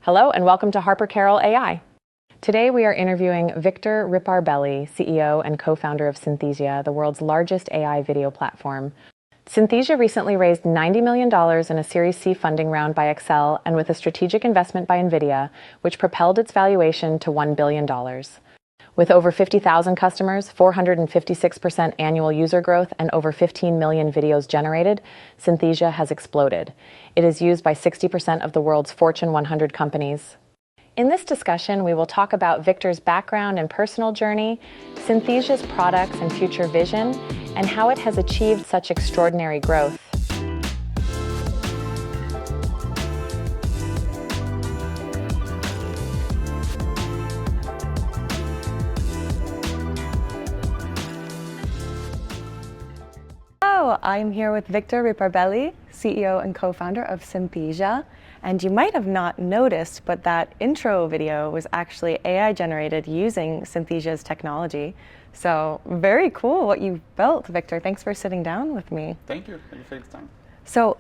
Hello and welcome to Harper Carroll AI. Today we are interviewing Victor Riparbelli, CEO and co-founder of Synthesia, the world's largest AI video platform. Synthesia recently raised $90 million in a Series C funding round by Accel and with a strategic investment by NVIDIA, which propelled its valuation to $1 billion. With over 50,000 customers, 456% annual user growth, and over 15 million videos generated, Synthesia has exploded. It is used by 60% of the world's Fortune 100 companies. In this discussion, we will talk about Victor's background and personal journey, Synthesia's products and future vision, and how it has achieved such extraordinary growth. Hello, I'm here with Victor Riparbelli, CEO and co-founder of Synthesia. And you might have not noticed, but that intro video was actually AI generated using Synthesia's technology. So very cool what you've built, Victor. Thanks for sitting down with me. Thank you. Thank you for your time. So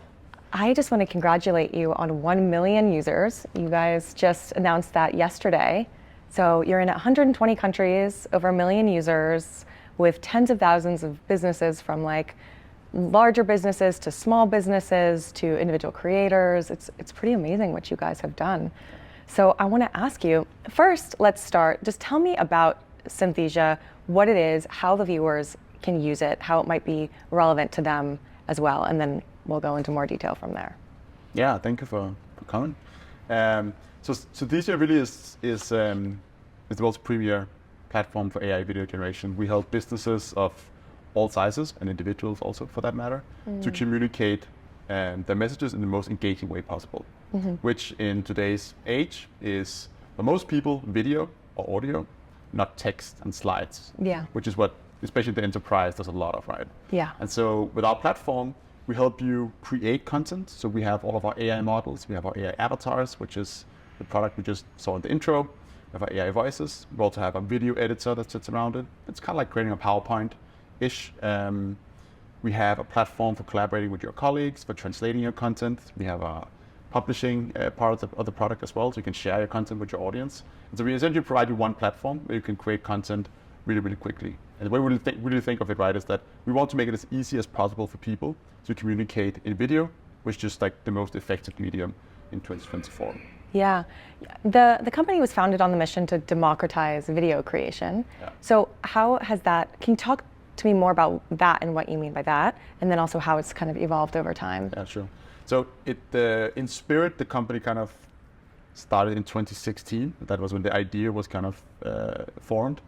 I just want to congratulate you on 1 million users. You guys just announced that yesterday. So you're in 120 countries, over 1 million users, with tens of thousands of businesses from like larger businesses to small businesses to individual creators. It's pretty amazing what you guys have done. So I want to ask you, first, let's start. Just tell me about Synthesia, what it is, how the viewers can use it, how it might be relevant to them as well, and then we'll go into more detail from there. Yeah, thank you for coming. So Synthesia really is the world's premier platform for AI video generation. We help businesses of all sizes and individuals also for that matter to communicate their messages in the most engaging way possible, which in today's age is for most people video or audio, not text and slides, which is what especially the enterprise does a lot of, right? Yeah. And so with our platform, we help you create content. So we have all of our AI models, we have our AI avatars, which is the product we just saw in the intro. We have our AI voices. We also have a video editor that sits around it. It's kind of like creating a PowerPoint-ish. We have a platform for collaborating with your colleagues, for translating your content. We have a publishing part of the product as well, so you can share your content with your audience. And so we essentially provide you one platform where you can create content really, really quickly. And the way we really think of it, right, is that we want to make it as easy as possible for people to communicate in video, which is just like the most effective medium in 2024. Yeah, the company was founded on the mission to democratize video creation. Yeah. So how has that, can you talk to me more about that and what you mean by that, and then also how it's kind of evolved over time? Yeah, sure. So in spirit, the company kind of started in 2016. That was when the idea was kind of formed.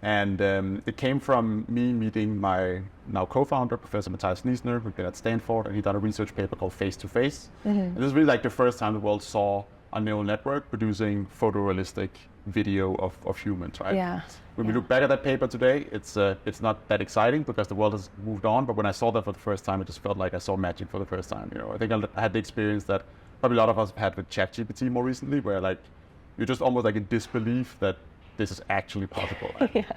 And it came from me meeting my now co-founder, Professor Matthias Niesner, who'd been at Stanford, and he done a research paper called Face to Face. And this was really like the first time the world saw a neural network producing photorealistic video of humans, right? Yeah. When we look back at that paper today, it's not that exciting because the world has moved on. But when I saw that for the first time, it just felt like I saw magic for the first time. You know, I think I had the experience that probably a lot of us have had with ChatGPT more recently, where like you're just almost like in disbelief that this is actually possible. Right? Yeah.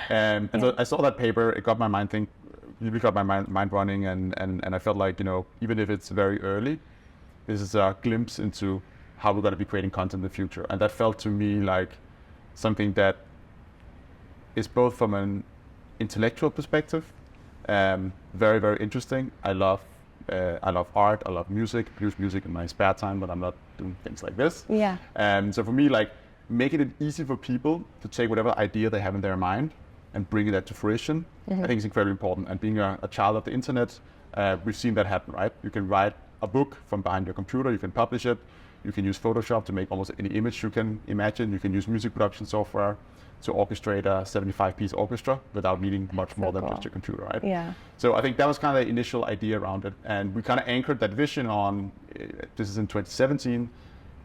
And so I saw that paper. It got my mind really got my mind running, and I felt like, you know, even if it's very early, this is a glimpse into how we're going to be creating content in the future. And that felt to me like something that is both from an intellectual perspective, very, very interesting. I love art, I love music, I produce music in my spare time, but I'm not doing things like this. Yeah. So for me, like making it easy for people to take whatever idea they have in their mind and bring that to fruition, I think is incredibly important. And being a child of the internet, we've seen that happen, right? You can write a book from behind your computer, you can publish it, you can use Photoshop to make almost any image you can imagine. You can use music production software to orchestrate a 75-piece orchestra without needing much more than just your computer, right? Yeah. So I think that was kind of the initial idea around it. And we kind of anchored that vision on, this is in 2017,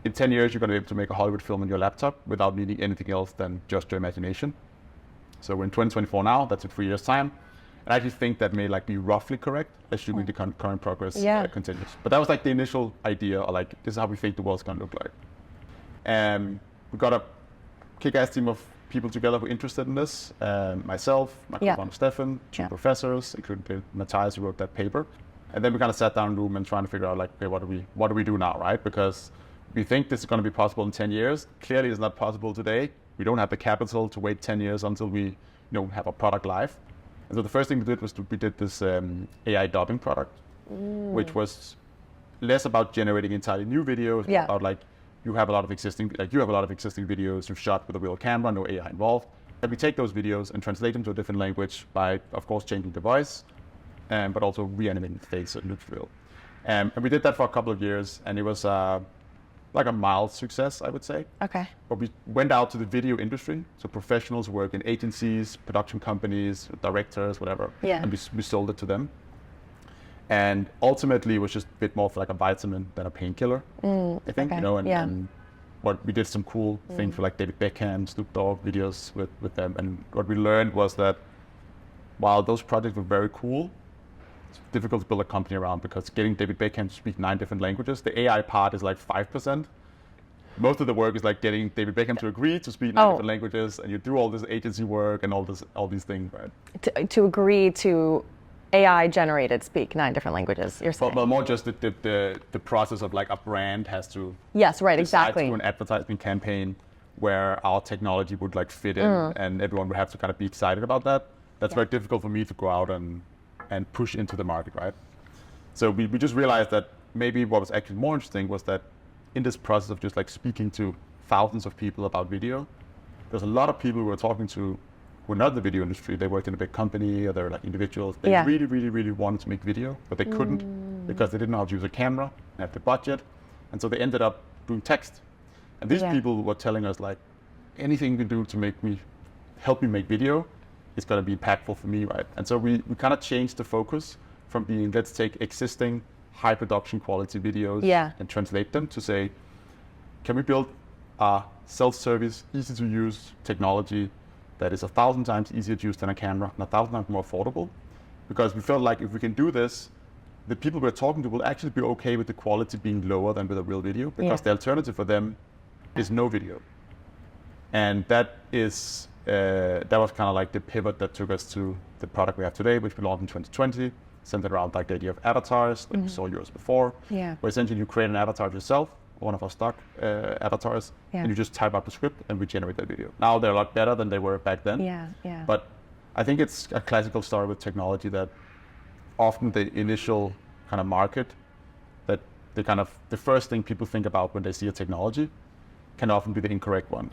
in 10 years you're going to be able to make a Hollywood film on your laptop without needing anything else than just your imagination. So we're in 2024 now, that's in 3 years' time. And I actually think that may like be roughly correct, assuming the current progress continues. But that was like the initial idea, or like this is how we think the world's going to look like. And we got a kick-ass team of people together who are interested in this. Myself, my co-founder Stefan, two professors, including Matthias, who wrote that paper. And then we kind of sat down in the room and trying to figure out like, okay, what do we do now, right? Because we think this is going to be possible in 10 years. Clearly, it's not possible today. We don't have the capital to wait 10 years until we have a product live. And so the first thing we did was we did this AI dubbing product, which was less about generating entirely new videos, but about like you have a lot of existing videos you've shot with a real camera, no AI involved. And we take those videos and translate them to a different language by, of course, changing the voice, but also reanimating the face and look real. And we did that for a couple of years, and it was like a mild success, I would say. Okay. But we went out to the video industry, so professionals work in agencies, production companies, directors, whatever, and we sold it to them. And ultimately, it was just a bit more for like a vitamin than a painkiller, I think, and what we did some cool things for like David Beckham, Snoop Dogg videos with them. And what we learned was that while those projects were very cool, it's difficult to build a company around because getting David Beckham to speak 9 different languages, the AI part is like 5%. Most of the work is like getting David Beckham to agree to speak 9 different languages, and you do all this agency work and all these things, right? To agree to AI generated speak 9 different languages, you're saying? But more just the process of like a brand has to exactly do an advertising campaign where our technology would like fit in, and everyone would have to kind of be excited about that. That's very difficult for me to go out and push into the market, right? So we just realized that maybe what was actually more interesting was that in this process of just like speaking to thousands of people about video, there's a lot of people we were talking to who were not in the video industry. They worked in a big company, or they were like individuals. They really, really, really wanted to make video, but they couldn't because they didn't know how to use a camera, have the budget, and so they ended up doing text. And these people were telling us like, anything you can do to help me make video is going to be impactful for me, right? And so we kind of changed the focus from being, let's take existing high production quality videos and translate them to say, can we build a self-service, easy to use technology that is 1,000 times easier to use than a camera and 1,000 times more affordable? Because we felt like if we can do this, the people we're talking to will actually be okay with the quality being lower than with a real video, because the alternative for them is no video. And that is that was kind of like the pivot that took us to the product we have today, which we launched in 2020, centered around like the idea of avatars, like we saw yours before, where essentially you create an avatar yourself, one of our stock avatars, and you just type out the script and we generate that video. Now they're a lot better than they were back then. But I think it's a classical story with technology that often the initial kind of market, that the first thing people think about when they see a technology can often be the incorrect one.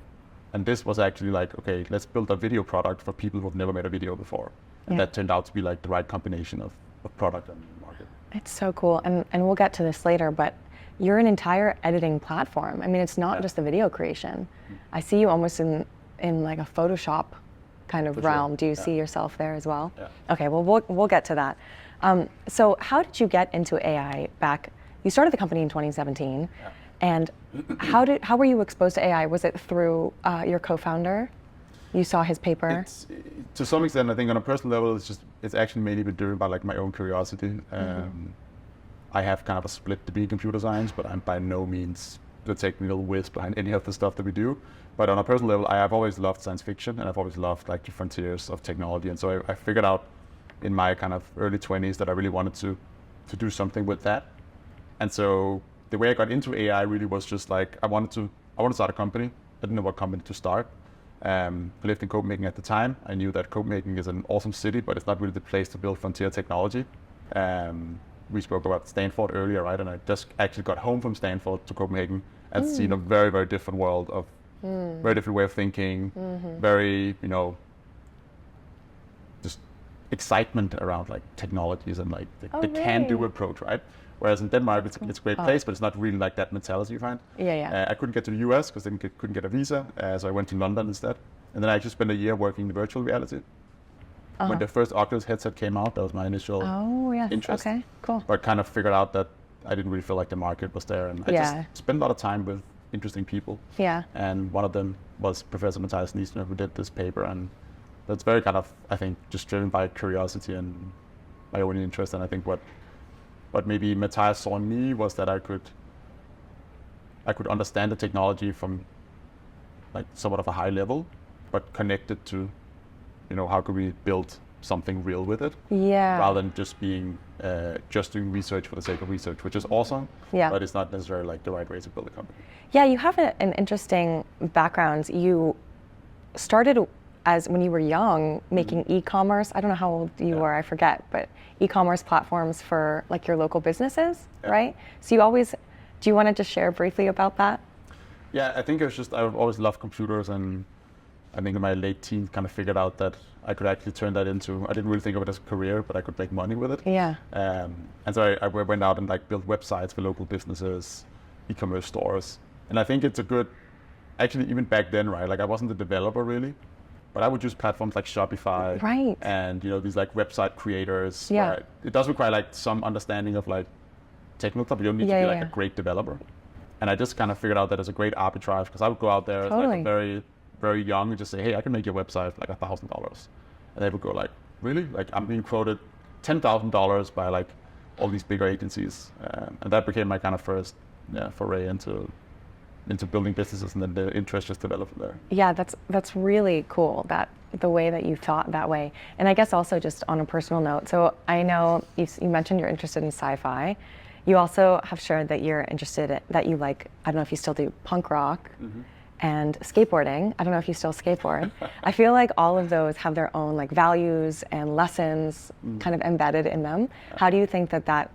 And this was actually like, okay, let's build a video product for people who have never made a video before. And that turned out to be like the right combination of product and market. It's so cool. And we'll get to this later, but you're an entire editing platform. I mean, it's not just the video creation. I see you almost in like a Photoshop kind of realm. Do you see yourself there as well? Okay, well, we'll get to that. So how did you get into AI back? You started the company in 2017. And how were you exposed to AI? Was it through your co-founder? You saw his paper? To some extent, I think on a personal level, it's actually mainly been driven by like my own curiosity. I have kind of a split to be computer science, but I'm by no means the technical whiz behind any of the stuff that we do. But on a personal level, I have always loved science fiction, and I've always loved like the frontiers of technology. And so I figured out in my kind of early 20s that I really wanted to do something with that. And so the way I got into AI really was just like, I wanted to start a company. I didn't know what company to start. I lived in Copenhagen at the time. I knew that Copenhagen is an awesome city, but it's not really the place to build frontier technology. We spoke about Stanford earlier, right? And I just actually got home from Stanford to Copenhagen and seen a very, very different world of very different way of thinking, very, just excitement around like technologies and like the can-do approach, right? Whereas in Denmark, it's a great place, but it's not really like that mentality, you find. I couldn't get to the US because I couldn't get a visa, so I went to London instead. And then I actually spent a year working in virtual reality. When the first Oculus headset came out, that was my initial interest. Okay, cool. But kind of figured out that I didn't really feel like the market was there. And I just spent a lot of time with interesting people. And one of them was Professor Matthias Niesner, who did this paper. And that's very kind of, I think, just driven by curiosity and my own interest. And I think what maybe Matthias saw in me was that I could understand the technology from like somewhat of a high level, but connect it to, how could we build something real with it, Yeah. rather than just being just doing research for the sake of research, which is awesome, Yeah. but it's not necessarily like the right way to build a company. Yeah, you have an interesting background. You started as when you were young making e-commerce. I don't know how old you were, I forget, but e-commerce platforms for like your local businesses, right? So do you want to just share briefly about that? Yeah, I think I've always loved computers, and I think in my late teens kind of figured out that I could actually turn that into, I didn't really think of it as a career, but I could make money with it. Yeah. And so I went out and like built websites for local businesses, e-commerce stores. And I think it's a good, actually even back then, right? Like I wasn't a developer really, but I would use platforms like Shopify. Right. And these like website creators. Yeah. Where it does require like some understanding of like technical stuff, but you don't need to be like a great developer. And I just kind of figured out that it's a great arbitrage, because I would go out there as like a very, very young and just say, hey, I can make your website for like $1,000. And they would go like, really? Like I'm being quoted $10,000 by like all these bigger agencies. And that became my kind of first foray into building businesses, and then the interest just developed from there. Yeah, that's really cool, that the way that you thought that way. And I guess also just on a personal note, so I know you mentioned you're interested in sci-fi. You also have shared that you're interested that you like, I don't know if you still do punk rock and skateboarding. I don't know if you still skateboard. I feel like all of those have their own like values and lessons kind of embedded in them. How do you think that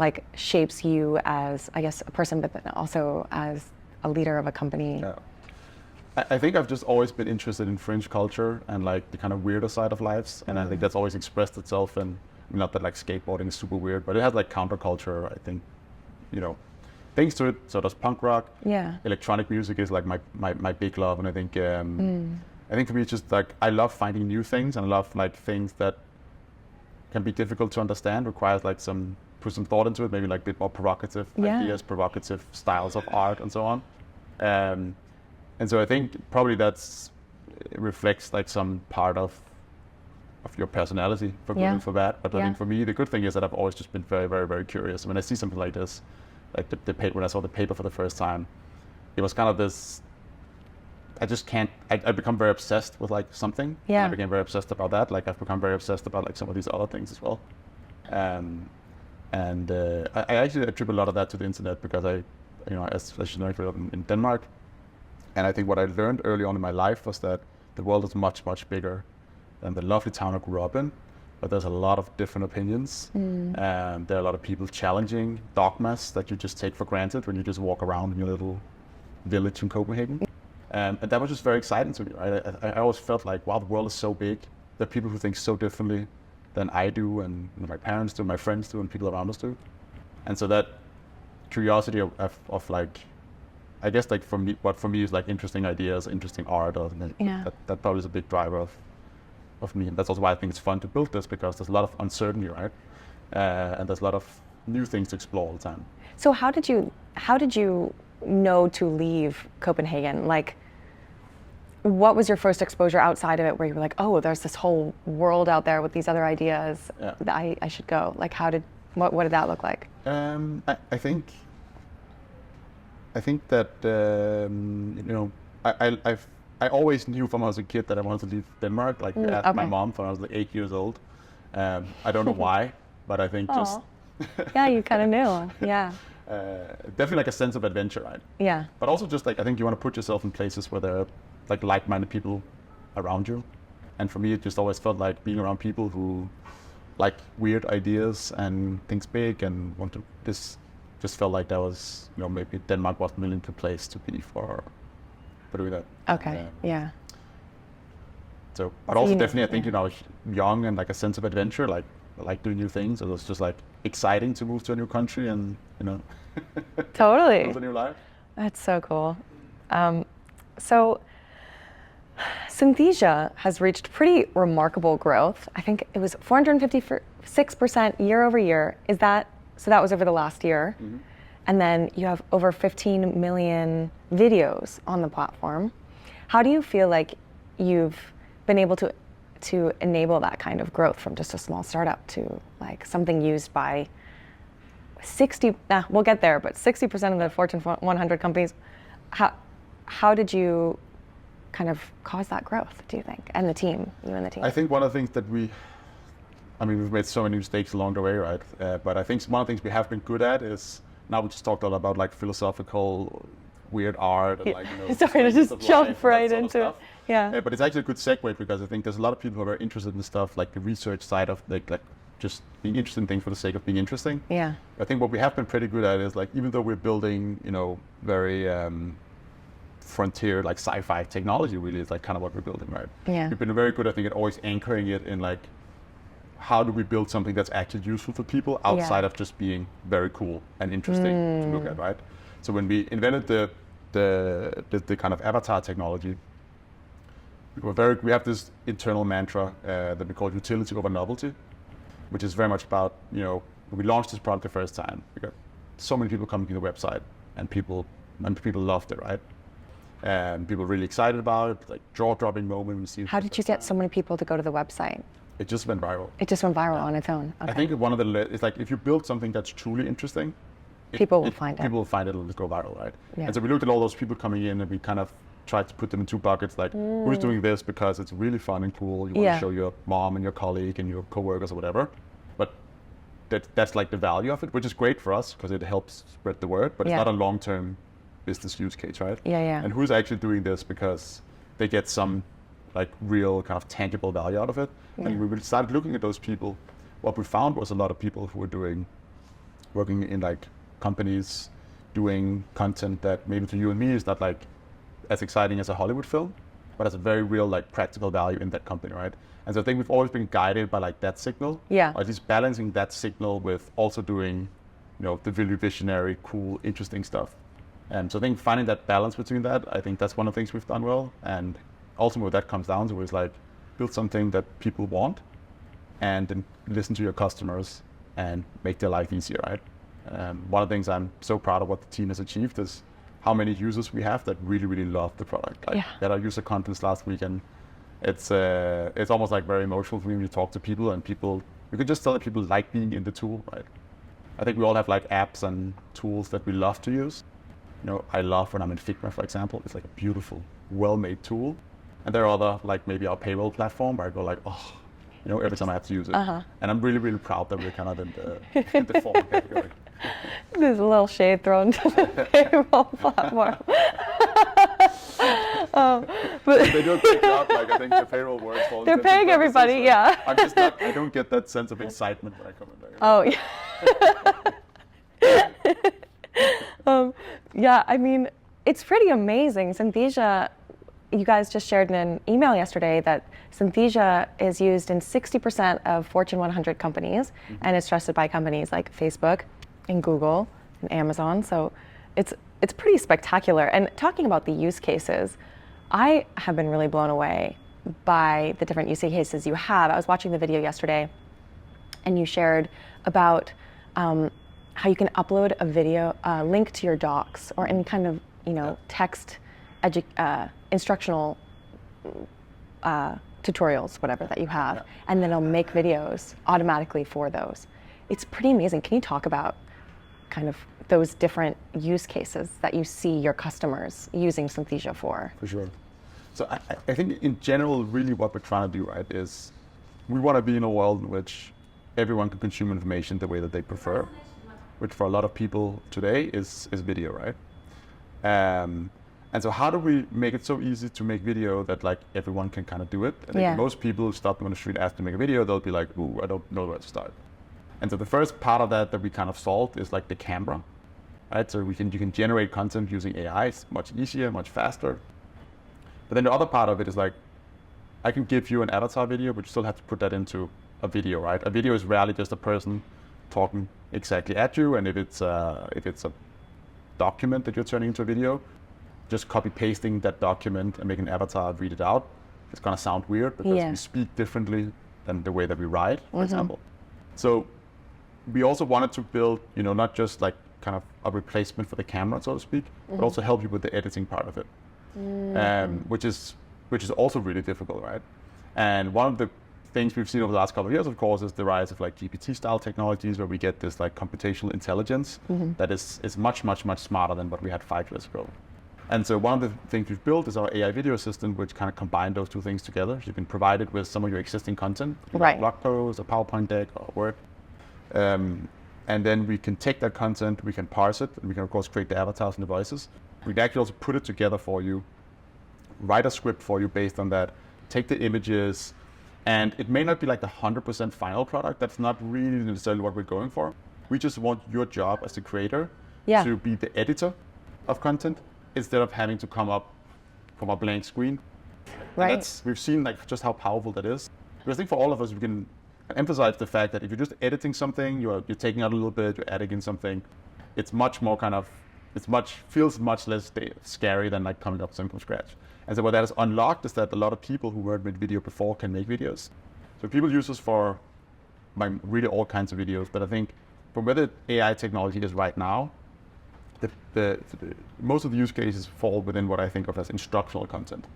like shapes you as, I guess, a person, but then also as a leader of a company? Yeah. I think I've just always been interested in fringe culture and like the kind of weirder side of lives, and I think that's always expressed itself in, not that like skateboarding is super weird, but it has like counterculture, I think, things to it. So does punk rock. Yeah. Electronic music is like my big love, and I think for me it's just like I love finding new things, and I love like things that can be difficult to understand, requires like put some thought into it, maybe like a bit more provocative ideas, provocative styles of art, and so on. And so I think probably it reflects like some part of your personality for good and for bad. But I think for me, the good thing is that I've always just been very, very, very curious. When I see something like this, like when I saw the paper for the first time, it was kind of this, I become very obsessed with like something. Yeah. I became very obsessed about that. Like I've become very obsessed about like some of these other things as well. I actually attribute a lot of that to the internet, because as you know, I grew up in Denmark. And I think what I learned early on in my life was that the world is much, much bigger than the lovely town I grew up in. But there's a lot of different opinions. And there are a lot of people challenging dogmas that you just take for granted when you just walk around in your little village in Copenhagen. And that was just very exciting to me, right? I always felt like, wow, the world is so big. There are people who think so differently than I do, and my parents do, my friends do, and people around us do. And so that curiosity of like, I guess like what for me is like interesting ideas, interesting art, that probably is a big driver of me. And that's also why I think it's fun to build this, because there's a lot of uncertainty, right? And there's a lot of new things to explore all the time. So how did you know to leave Copenhagen? Like, what was your first exposure outside of it where you were like, oh, there's this whole world out there with these other ideas that I should go? Like, what did that look like? I think that I always knew from when I was a kid that I wanted to leave Denmark. Like I asked my mom when I was like 8 years old. I don't know why, but I think just yeah, you kind of knew. Yeah. Definitely like a sense of adventure, right? Yeah. But also just like I think you want to put yourself in places where there are like-minded people around you. And for me, it just always felt like being around people who like weird ideas and things big and want to just felt like that was, maybe Denmark wasn't really the place to be for doing that. Okay. Yeah. So, but also definitely, I think I was young and like a sense of adventure, like I like doing new things. It was just like exciting to move to a new country and totally build a new life. That's so cool. So Synthesia has reached pretty remarkable growth. I think it was 456% year over year. So that was over the last year. Mm-hmm. And then you have over 15 million videos on the platform. How do you feel like you've been able to enable that kind of growth from just a small startup to like something used by 60, we'll get there, but 60% of the Fortune 100 companies? How did you kind of cause that growth, do you think? And the team, you and the team? I think one of the things that I mean, we've made so many mistakes along the way, right? But I think one of the things we have been good at is, now we just talked a lot about like philosophical, weird art, and like, sorry to just jump right into it. Yeah. But it's actually a good segue, because I think there's a lot of people who are very interested in stuff like the research side of like just being interested in things for the sake of being interesting. Yeah. I think what we have been pretty good at is like, even though we're building, very frontier, like sci-fi technology, really is like kind of what we're building, right? Yeah. We've been very good, I think, at always anchoring it in like, how do we build something that's actually useful for people outside of just being very cool and interesting to look at, right? So when we invented the kind of avatar technology, we have this internal mantra that we call utility over novelty, which is very much about, when we launched this product the first time, we got so many people coming to the website, and people loved it, right? And people were really excited about it, like jaw-dropping moment. We see. How did you get so many people to go to the website? It just went viral. It just went viral on its own. Okay. I think one of it's like, if you build something that's truly interesting, people will find it. People will find it, it'll go viral, right? Yeah. And so we looked at all those people coming in, and we kind of tried to put them in two buckets, like who's doing this because it's really fun and cool, you want to show your mom and your colleague and your coworkers or whatever. But that's like the value of it, which is great for us because it helps spread the word, but it's not a long-term business use case, right? Yeah. And who's actually doing this because they get some like real kind of tangible value out of it. Yeah. And we started looking at those people. What we found was a lot of people who were working in like companies, doing content that maybe to you and me is not like as exciting as a Hollywood film, but has a very real like practical value in that company, right? And so I think we've always been guided by like that signal, or at least balancing that signal with also doing, the really visionary, cool, interesting stuff. And so I think finding that balance between that, I think that's one of the things we've done well. And ultimately what that comes down to is like, build something that people want, and then listen to your customers and make their life easier, right? One of the things I'm so proud of what the team has achieved is how many users we have that really, really love the product. Like, that our user conference last week, and it's almost like very emotional for me when you talk to people, and you can just tell that people like being in the tool, right? I think we all have like apps and tools that we love to use. I love when I'm in Figma, for example. It's like a beautiful, well-made tool. And there are other, like maybe our payroll platform, where I go like, every time I have to use it. And I'm really, really proud that we're kind of in the form category. There's a little shade thrown to the payroll platform. But they don't pick it up, like I think the payroll works. They're paying everybody, I'm just not, I don't get that sense of excitement when I come in there. I mean, it's pretty amazing. Synthesia, you guys just shared in an email yesterday that Synthesia is used in 60% of Fortune 100 companies, and it's trusted by companies like Facebook and Google and Amazon. So it's pretty spectacular. And talking about the use cases, I have been really blown away by the different use cases you have. I was watching the video yesterday, and you shared about how you can upload a video link to your docs or any kind of text instructional tutorials, whatever that you have, and then it'll make videos automatically for those. It's pretty amazing. Can you talk about kind of those different use cases that you see your customers using Synthesia for? For sure. So I think in general, really what we're trying to do, right, is we want to be in a world in which everyone can consume information the way that they prefer, which for a lot of people today is video, right? And so how do we make it so easy to make video that like everyone can kind of do it? I think most people who stop them on the street ask to make a video, they'll be like, ooh, I don't know where to start. And so the first part of that we kind of solved is like the camera, right? So you can generate content using AI. It's much easier, much faster. But then the other part of it is like, I can give you an avatar video, but you still have to put that into a video, right? A video is rarely just a person talking exactly at you. And if it's a document that you're turning into a video, just copy pasting that document and making an avatar read it out, it's gonna sound weird because we speak differently than the way that we write, for example. So we also wanted to build, not just like kind of a replacement for the camera, so to speak, but also help you with the editing part of it, which is also really difficult, right? And one of the things we've seen over the last couple of years, of course, is the rise of like GPT-style technologies, where we get this like computational intelligence that is much, much, much smarter than what we had 5 years ago. And so one of the things we've built is our AI video assistant, which kind of combine those two things together. So you can provide it with some of your existing content, Right. blog posts, a PowerPoint deck, or Word. And then we can take that content, we can parse it, and we can of course create the avatars and the voices. We can actually also put it together for you, write a script for you based on that, take the images, and it may not be like the 100% final product. That's not really necessarily what we're going for. We just want your job as the creator to be the editor of content instead of having to come up from a blank screen. Right. We've seen like just how powerful that is. Because I think for all of us, we can emphasize the fact that if you're just editing something, you're taking out a little bit, you're adding in something, it's much more feels much less scary than like coming up with something from scratch. And so what that has unlocked is that a lot of people who weren't with video before can make videos. So people use this for like really all kinds of videos, but I think from where the AI technology is right now, most of the use cases fall within what I think of as instructional content.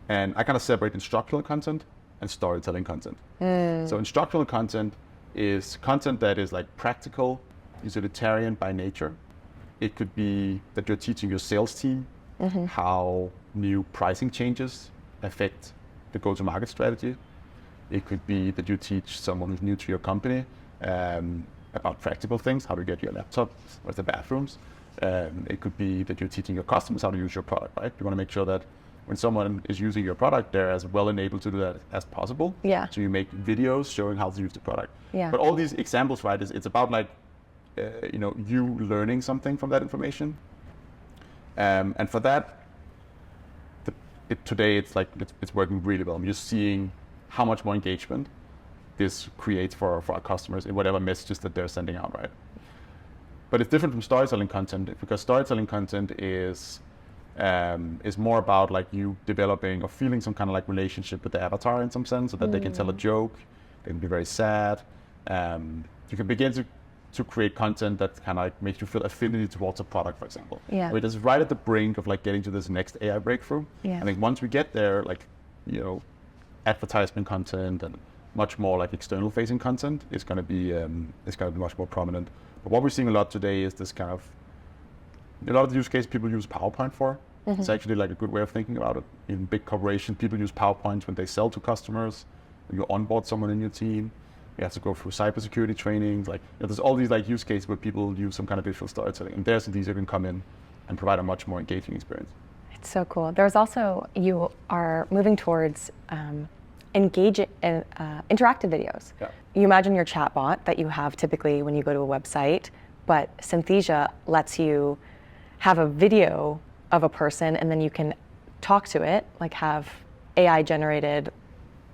And I kind of separate instructional content and storytelling content. So instructional content is content that is like practical, utilitarian by nature. It could be that you're teaching your sales team how new pricing changes affect the go-to-market strategy. It could be that you teach someone who's new to your company about practical things, how to get your laptop, where's the bathrooms. It could be that you're teaching your customers how to use your product, right? You want to make sure that when someone is using your product, they're as well enabled to do that as possible. Yeah. So you make videos showing how to use the product. Yeah. But all these examples, right, it's about like, you learning something from that information. And for that, today it's working really well. I'm just seeing how much more engagement this creates for our customers in whatever messages that they're sending out, right? But it's different from storytelling content because storytelling content is more about like you developing or feeling some kind of like relationship with the avatar in some sense, so that they can tell a joke, they can be very sad. You can begin to create content that kind of like makes you feel affinity towards a product, for example. Yeah. It is right at the brink of like getting to this next AI breakthrough. Yeah. I think once we get there, like, advertisement content and much more like external facing content is going to be much more prominent. But what we're seeing a lot today is this kind of, a lot of the use cases people use PowerPoint for. It's actually like a good way of thinking about it. In big corporations, people use PowerPoints when they sell to customers, when you onboard someone in your team. You have to go through cybersecurity trainings. Like, there's all these like use cases where people use some kind of visual storytelling, and there's these that can come in and provide a much more engaging experience. It's so cool. There's also, you are moving towards interactive videos. Yeah. You imagine your chatbot that you have typically when you go to a website, but Synthesia lets you have a video of a person and then you can talk to it, like have AI generated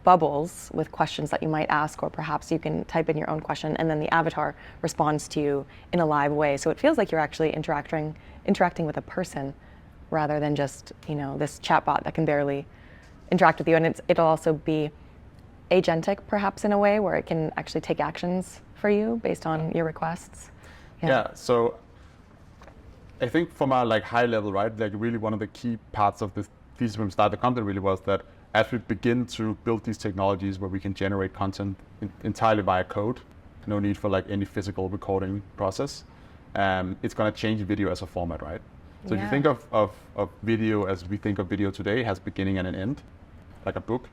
bubbles with questions that you might ask, or perhaps you can type in your own question and then the avatar responds to you in a live way. So it feels like you're actually interacting with a person rather than just, this chatbot that can barely interact with you. And it'll also be agentic perhaps in a way where it can actually take actions for you based on your requests. Yeah, so I think from a like high level, right, like really one of the key parts of the thesis when we started the company really was that as we begin to build these technologies where we can generate content entirely via code, no need for like any physical recording process, it's going to change video as a format, right? So if you think of video as we think of video today, it has beginning and an end, like a book.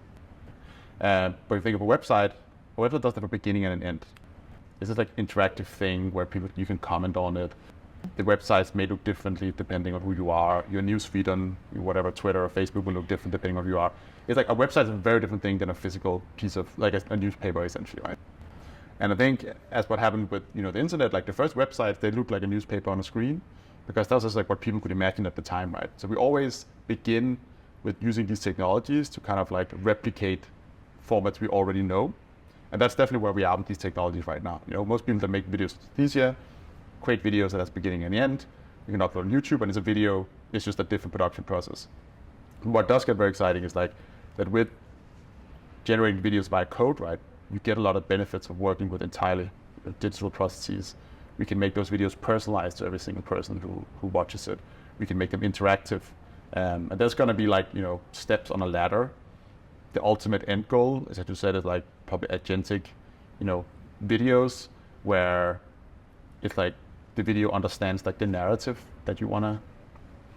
But if you think of a website does have a beginning and an end. This is like interactive thing where you can comment on it. The websites may look differently depending on who you are. Your newsfeed on whatever Twitter or Facebook will look different depending on who you are. It's like a website is a very different thing than a physical piece of like a newspaper essentially, right? And I think as what happened with the internet, like the first websites, they look like a newspaper on a screen because that was just like what people could imagine at the time, right? So we always begin with using these technologies to kind of like replicate formats we already know. And that's definitely where we are with these technologies right now. Most people that make videos with Synthesia create videos that has beginning and the end. You can upload on YouTube, and it's a video. It's just a different production process. What does get very exciting is like that with generating videos via code, right? You get a lot of benefits of working with entirely digital processes. We can make those videos personalized to every single person who watches it. We can make them interactive, and there's going to be like steps on a ladder. The ultimate end goal, as I just said, is like probably agentic, videos where it's like the video understands like the narrative that you want to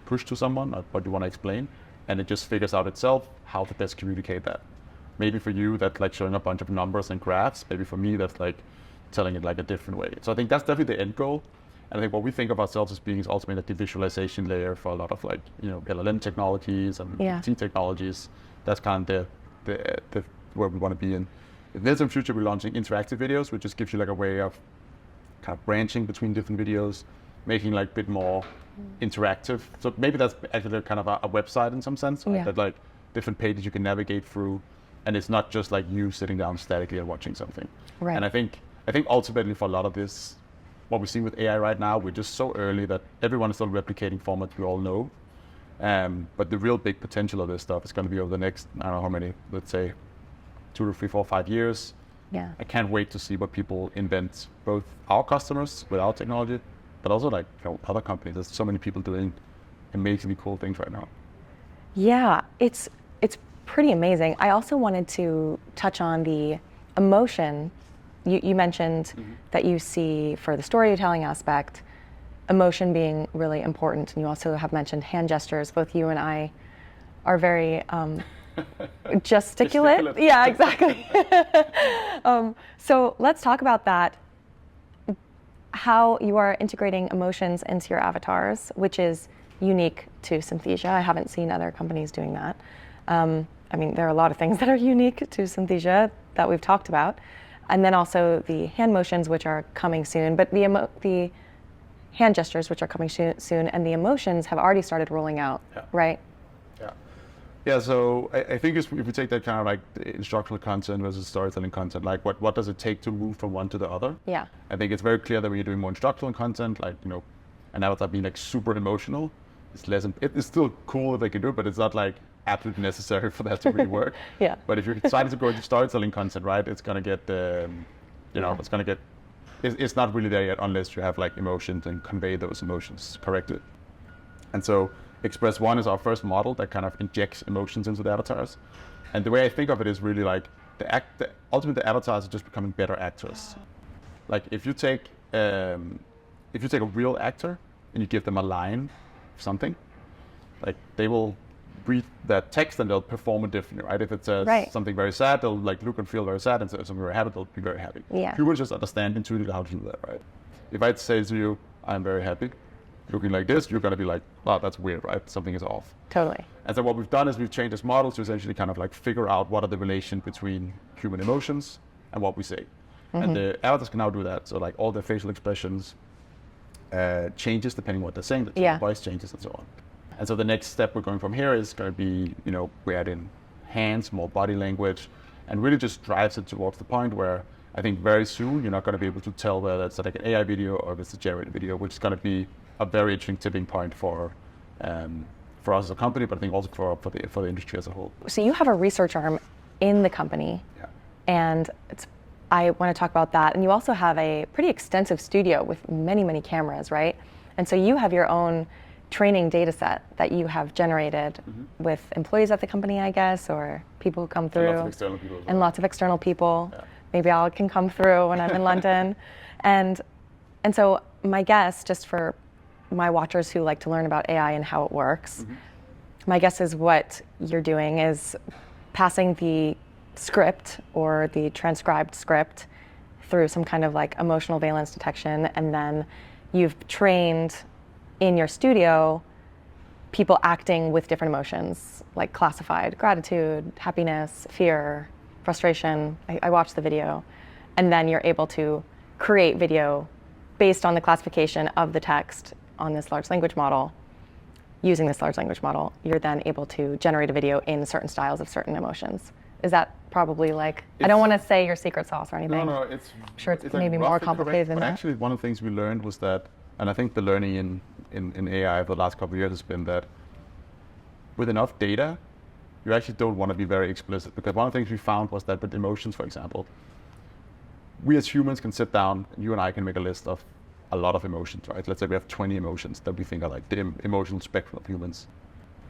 push to someone or what you want to explain, and it just figures out itself how to best communicate that. Maybe for you, that's like showing a bunch of numbers and graphs. Maybe for me, that's like telling it like a different way. So I think that's definitely the end goal. And I think what we think of ourselves as being is ultimately the visualization layer for a lot of like, LLM technologies and T technologies. That's kind of the where we want to be in. In the near future, we're launching interactive videos, which just gives you like a way of kind of branching between different videos, making like a bit more interactive. So maybe that's actually kind of a website in some sense, right? That like different pages you can navigate through, and it's not just like you sitting down statically and watching something. Right. And I think ultimately for a lot of this, what we see with AI right now, we're just so early that everyone is still replicating formats we all know. But the real big potential of this stuff is going to be over the next, I don't know how many, let's say 2 to 3, 4, 5 years. Yeah. I can't wait to see what people invent, both our customers with our technology, but also like other companies. There's so many people doing amazingly cool things right now. Yeah, it's pretty amazing. I also wanted to touch on the emotion. You mentioned that you see for the storytelling aspect, emotion being really important, and you also have mentioned hand gestures. Both you and I are very gesticulate. Yeah, exactly. So let's talk about that. How you are integrating emotions into your avatars, which is unique to Synthesia. I haven't seen other companies doing that. I mean, there are a lot of things that are unique to Synthesia that we've talked about. And then also the hand motions, which are coming soon, but the hand gestures, which are coming soon, and the emotions have already started rolling out, right? Yeah, so I think if we take that kind of like the instructional content versus storytelling content, like what does it take to move from one to the other? Yeah. I think it's very clear that when you're doing more instructional content, like, an avatar being like super emotional, it's still cool that they can do it, but it's not like absolutely necessary for that to really work. Yeah. But if you're deciding to go into storytelling content, right, it's gonna get, it's not really there yet unless you have like emotions and convey those emotions correctly. And so Express One is our first model that kind of injects emotions into the avatars. And the way I think of it is really like ultimately the avatars are just becoming better actors. Like if you take a real actor and you give them a line of something, like they will read that text and they'll perform it differently, right? If it says something very sad, they'll like look and feel very sad, and something very happy, they'll be very happy. Yeah. Humans just understand intuitively how to do that, right? If I say to you, I'm very happy, looking like this, you're gonna be like, wow, that's weird, right? Something is off. Totally. And so what we've done is we've changed this model to essentially kind of like figure out what are the relation between human emotions and what we say. And the avatars can now do that. So like all their facial expressions changes depending on what they're saying, the voice changes and so on. And so the next step we're going from here is going to be, we add in hands, more body language, and really just drives it towards the point where I think very soon you're not going to be able to tell whether it's like an AI video or if it's a generated video, which is going to be a very interesting tipping point for us as a company, but I think also for the industry as a whole. So you have a research arm in the company, and I want to talk about that. And you also have a pretty extensive studio with many, many cameras, right? And so you have your own training data set that you have generated with employees at the company, I guess, or people who come through. And lots of external people as well. And lots of external people. Yeah. Maybe I can come through when I'm in London. And so my guess, just for my watchers who like to learn about AI and how it works, my guess is what you're doing is passing the script or the transcribed script through some kind of like emotional valence detection, and then you've trained in your studio people acting with different emotions, like classified gratitude, happiness, fear, frustration. I watched the video, and then you're able to create video based on the classification of the text on this large language model. Using this large language model, you're then able to generate a video in certain styles of certain emotions. Is that probably like, I don't want to say your secret sauce or anything. No, I'm sure it's like maybe more complicated than but that. Actually, one of the things we learned was that, and I think the learning in AI over the last couple of years has been that with enough data, you actually don't want to be very explicit, because one of the things we found was that with emotions, for example, we as humans can sit down, and you and I can make a list of a lot of emotions, right? Let's say we have 20 emotions that we think are like the emotional spectrum of humans.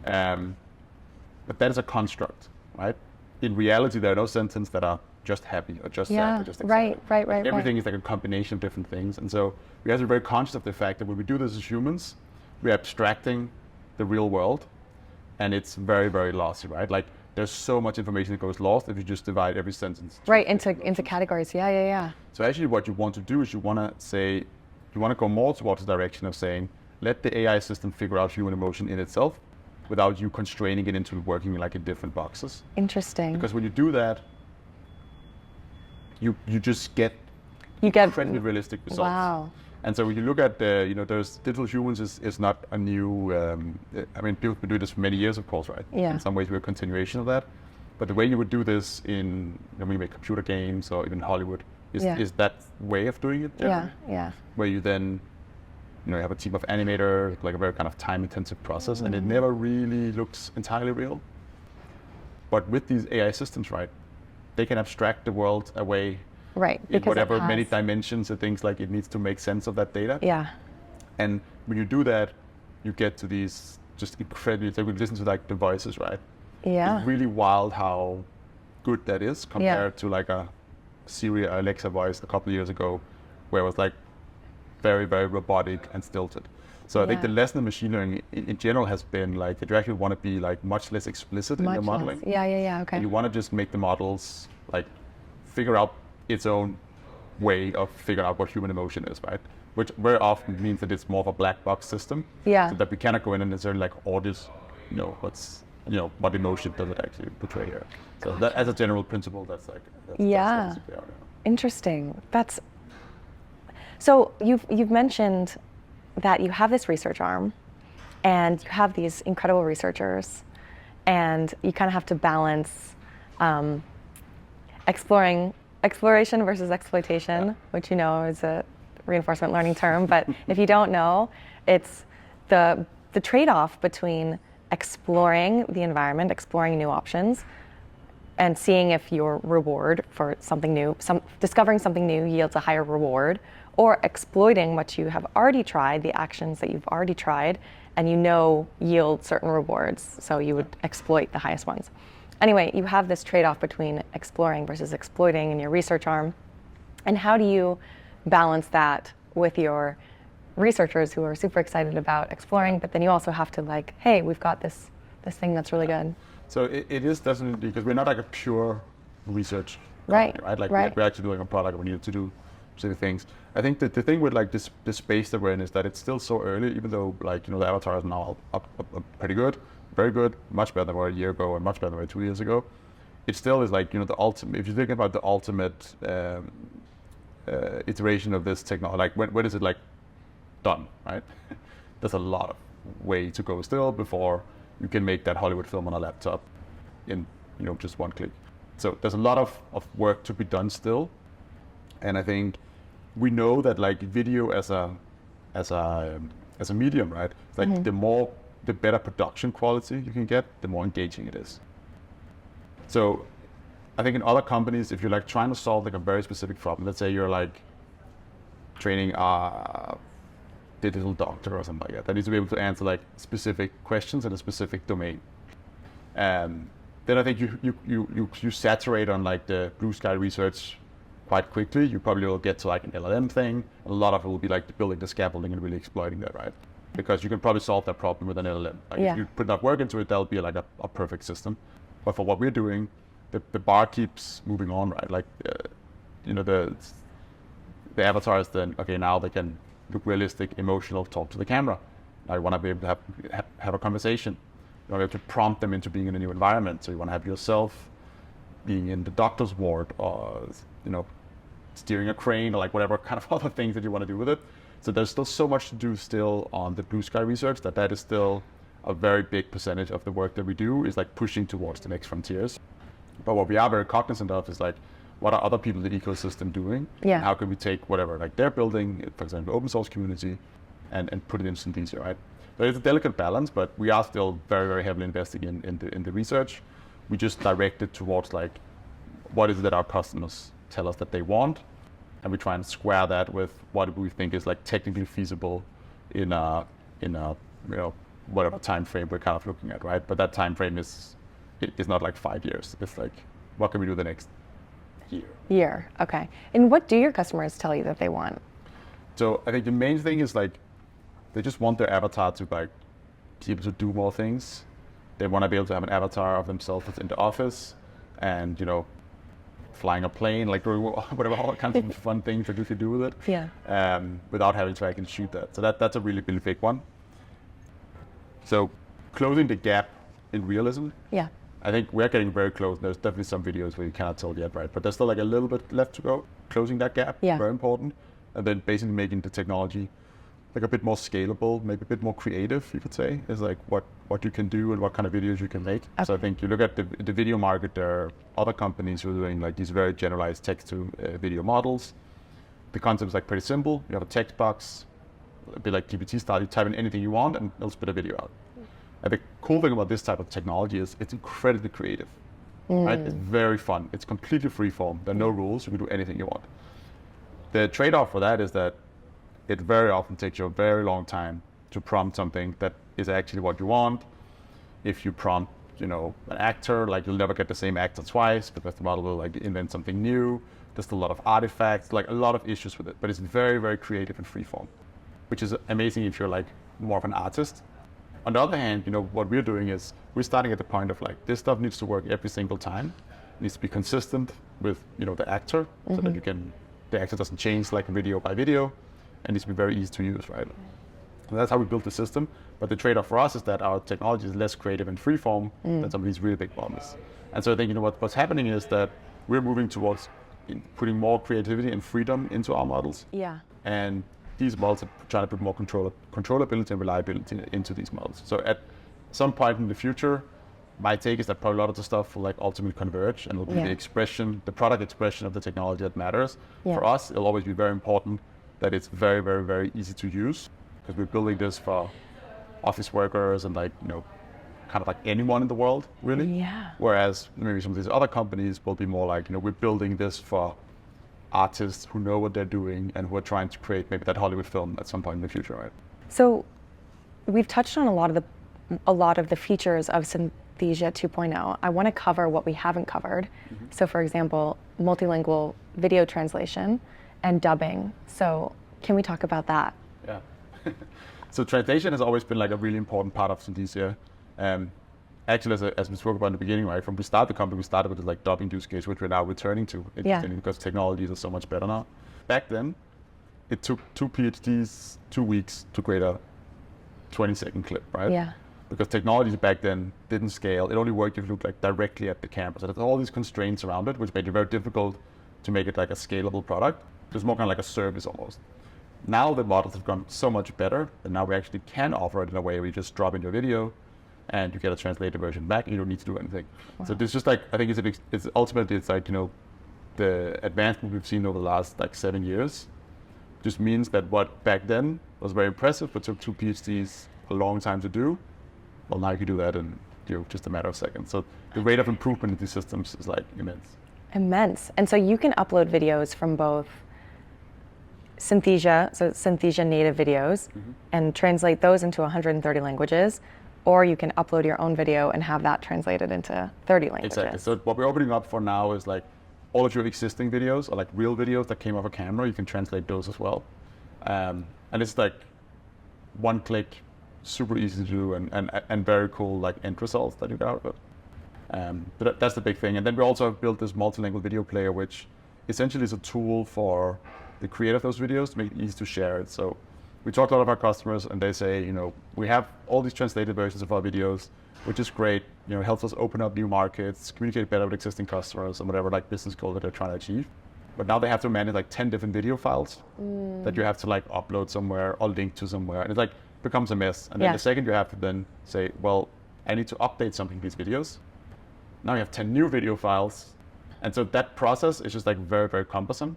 But that is a construct, right? In reality, there are no sentences that are just happy or just sad or just excited. Right. Everything is like a combination of different things. And so we have to be very conscious of the fact that when we do this as humans, we're abstracting the real world, and it's very, very lossy, right? Like there's so much information that goes lost if you just divide every sentence. Right, into categories. Yeah. So actually what you want to do is you want to go more towards the direction of saying, let the AI system figure out human emotion in itself without you constraining it into working like in different boxes. Interesting. Because when you do that, you just get incredibly realistic results. Wow. And so when you look at there's digital humans is not a new. I mean, people have been doing this for many years, of course, right? Yeah. In some ways, we're a continuation of that. But the way you would do this in when you make computer games or even Hollywood is that way of doing it. Generally. Yeah. Where you then, you have a team of animators, like a very kind of time-intensive process, and it never really looks entirely real. But with these AI systems, right, they can abstract the world away. Right. In whatever many dimensions and things, like it needs to make sense of that data. Yeah. And when you do that, you get to these just incredibly, like we listen to like the voices, right? Yeah. It's really wild how good that is compared to like a Siri or Alexa voice a couple of years ago, where it was like very, very robotic and stilted. So I think the lesson of machine learning in general has been like that you actually want to be like much less explicit in your modeling. Yeah. Okay. And you want to just make the models like figure out its own way of figuring out what human emotion is, right? Which very often means that it's more of a black box system. Yeah. So that we cannot go in and necessarily like audit, what emotion does it actually portray here. So that as a general principle, that's Interesting. So you've mentioned that you have this research arm and you have these incredible researchers and you kind of have to balance exploration versus exploitation, which is a reinforcement learning term, but if you don't know, it's the trade-off between exploring the environment, exploring new options, and seeing if your reward for something new, discovering something new yields a higher reward, or exploiting what you have already tried, the actions that you've already tried, and yield certain rewards, so you would exploit the highest ones. Anyway, you have this trade-off between exploring versus exploiting in your research arm. And how do you balance that with your researchers who are super excited about exploring, but then you also have to like, hey, we've got this thing that's really good. So it is definitely, because we're not like a pure research company, right? Like we're actually doing a product, we need to do specific things. I think that the thing with like this space that we're in is that it's still so early, even though like, the avatars are now up pretty good, very good, much better than they were a year ago and much better than they were 2 years ago. It still is like, the ultimate, if you're thinking about the ultimate iteration of this technology, like when is it like done, right? There's a lot of way to go still before you can make that Hollywood film on a laptop in, just one click. So there's a lot of work to be done still. And I think we know that like video as a medium, right? It's like the better production quality you can get, the more engaging it is. So I think in other companies, if you're like trying to solve like a very specific problem, let's say you're like training a digital doctor or something like that needs to be able to answer like specific questions in a specific domain. And then I think you saturate on like the blue sky research quite quickly. You probably will get to like an LLM thing. A lot of it will be like building the scaffolding and really exploiting that, right? Because you can probably solve that problem with an LLM. Like if you put enough work into it, that'll be like a perfect system. But for what we're doing, the bar keeps moving on, right? Like, the avatars then, okay, now they can look realistic, emotional, talk to the camera. Now you want to be able to have a conversation. You want to be able to prompt them into being in a new environment. So you want to have yourself being in the doctor's ward or, steering a crane or like whatever kind of other things that you want to do with it. So there's still so much to do still on the blue sky research that is still a very big percentage of the work that we do is like pushing towards the next frontiers. But what we are very cognizant of is like, what are other people in the ecosystem doing? Yeah. And how can we take whatever like they're building, for example, the open source community, and put it in Synthesia, right? So it's a delicate balance, but we are still very, very heavily investing in the research. We just direct it towards like, what is it that our customers tell us that they want, and we try and square that with what we think is like technically feasible in a whatever time frame we're kind of looking at, right? But that time frame is not like 5 years. It's like, what can we do the next year? Okay. And what do your customers tell you that they want? So I think the main thing is like, they just want their avatar to like be able to do more things. They want to be able to have an avatar of themselves that's in the office and, flying a plane, like doing whatever, all kinds of fun things that you could do with it. Yeah. Without having to actually shoot that. So that's a really, really big one. So closing the gap in realism. Yeah. I think we're getting very close. There's definitely some videos where you cannot tell yet, right? But there's still like a little bit left to go. Closing that gap, very important. And then basically making the technology like a bit more scalable, maybe a bit more creative, you could say, is like what you can do and what kind of videos you can make. Okay. So I think you look at the video market, there are other companies who are doing like these very generalized text to video models. The concept is like pretty simple. You have a text box, a bit like GPT style, you type in anything you want and it'll spit a video out. And the cool thing about this type of technology is it's incredibly creative, right? It's very fun. It's completely free form. There are no rules. You can do anything you want. The trade-off for that is that it very often takes you a very long time to prompt something that is actually what you want. If you prompt, an actor, like you'll never get the same actor twice because the model will like invent something new. There's a lot of artifacts, like a lot of issues with it, but it's very, very creative and free form, which is amazing if you're like more of an artist. On the other hand, what we're doing is we're starting at the point of like, this stuff needs to work every single time. It needs to be consistent with, the actor so that the actor doesn't change like video by video. And needs to be very easy to use, right? And that's how we built the system. But the trade-off for us is that our technology is less creative and freeform than some of these really big models. And so I think what's happening is that we're moving towards putting more creativity and freedom into our models. Yeah. And these models are trying to put more controllability and reliability into these models. So at some point in the future, my take is that probably a lot of the stuff will like ultimately converge and it'll be the product expression of the technology that matters. For us, it'll always be very important that it's very, very, very easy to use because we're building this for office workers and kind of like anyone in the world, really. Yeah. Whereas maybe some of these other companies will be more like, we're building this for artists who know what they're doing and who are trying to create maybe that Hollywood film at some point in the future, right? So we've touched on a lot of the features of Synthesia 2.0. I want to cover what we haven't covered. So for example, multilingual video translation and dubbing. So can we talk about that? Yeah. So translation has always been like a really important part of Synthesia. Actually, as we spoke about in the beginning, right, from we started the company, we started with this like dubbing use case, which we're now returning to, because technologies are so much better now. Back then, it took 2 PhDs 2 weeks to create a 20-second clip, right? Yeah. Because technologies back then didn't scale. It only worked if you looked like directly at the camera. So there's all these constraints around it, which made it very difficult to make it like a scalable product. It's more kind of like a service almost. Now the models have gone so much better that now we actually can offer it in a way where you just drop in your video and you get a translated version back and you don't need to do anything. Wow. So this just like, I think it's ultimately it's like, the advancement we've seen over the last like 7 years just means that what back then was very impressive but took 2 PhDs a long time to do, well now you can do that in just a matter of seconds. So the rate of improvement in these systems is like immense. Immense. And so you can upload videos from both Synthesia native videos and translate those into 130 languages, or you can upload your own video and have that translated into 30 languages. Exactly. So what we're opening up for now is like all of your existing videos are like real videos that came off a camera. You can translate those as well. And it's like one click, super easy to do and very cool like end results that you get out of it. But that's the big thing. And then we also have built this multilingual video player, which essentially is a tool for the creator of those videos to make it easy to share it. So we talk to a lot of our customers and they say, we have all these translated versions of our videos, which is great, helps us open up new markets, communicate better with existing customers and whatever like business goal that they're trying to achieve. But now they have to manage like 10 different video files that you have to like upload somewhere or link to somewhere. And it like becomes a mess. And then the second you have to then say, well, I need to update something in these videos. Now you have 10 new video files. And so that process is just like very, very cumbersome.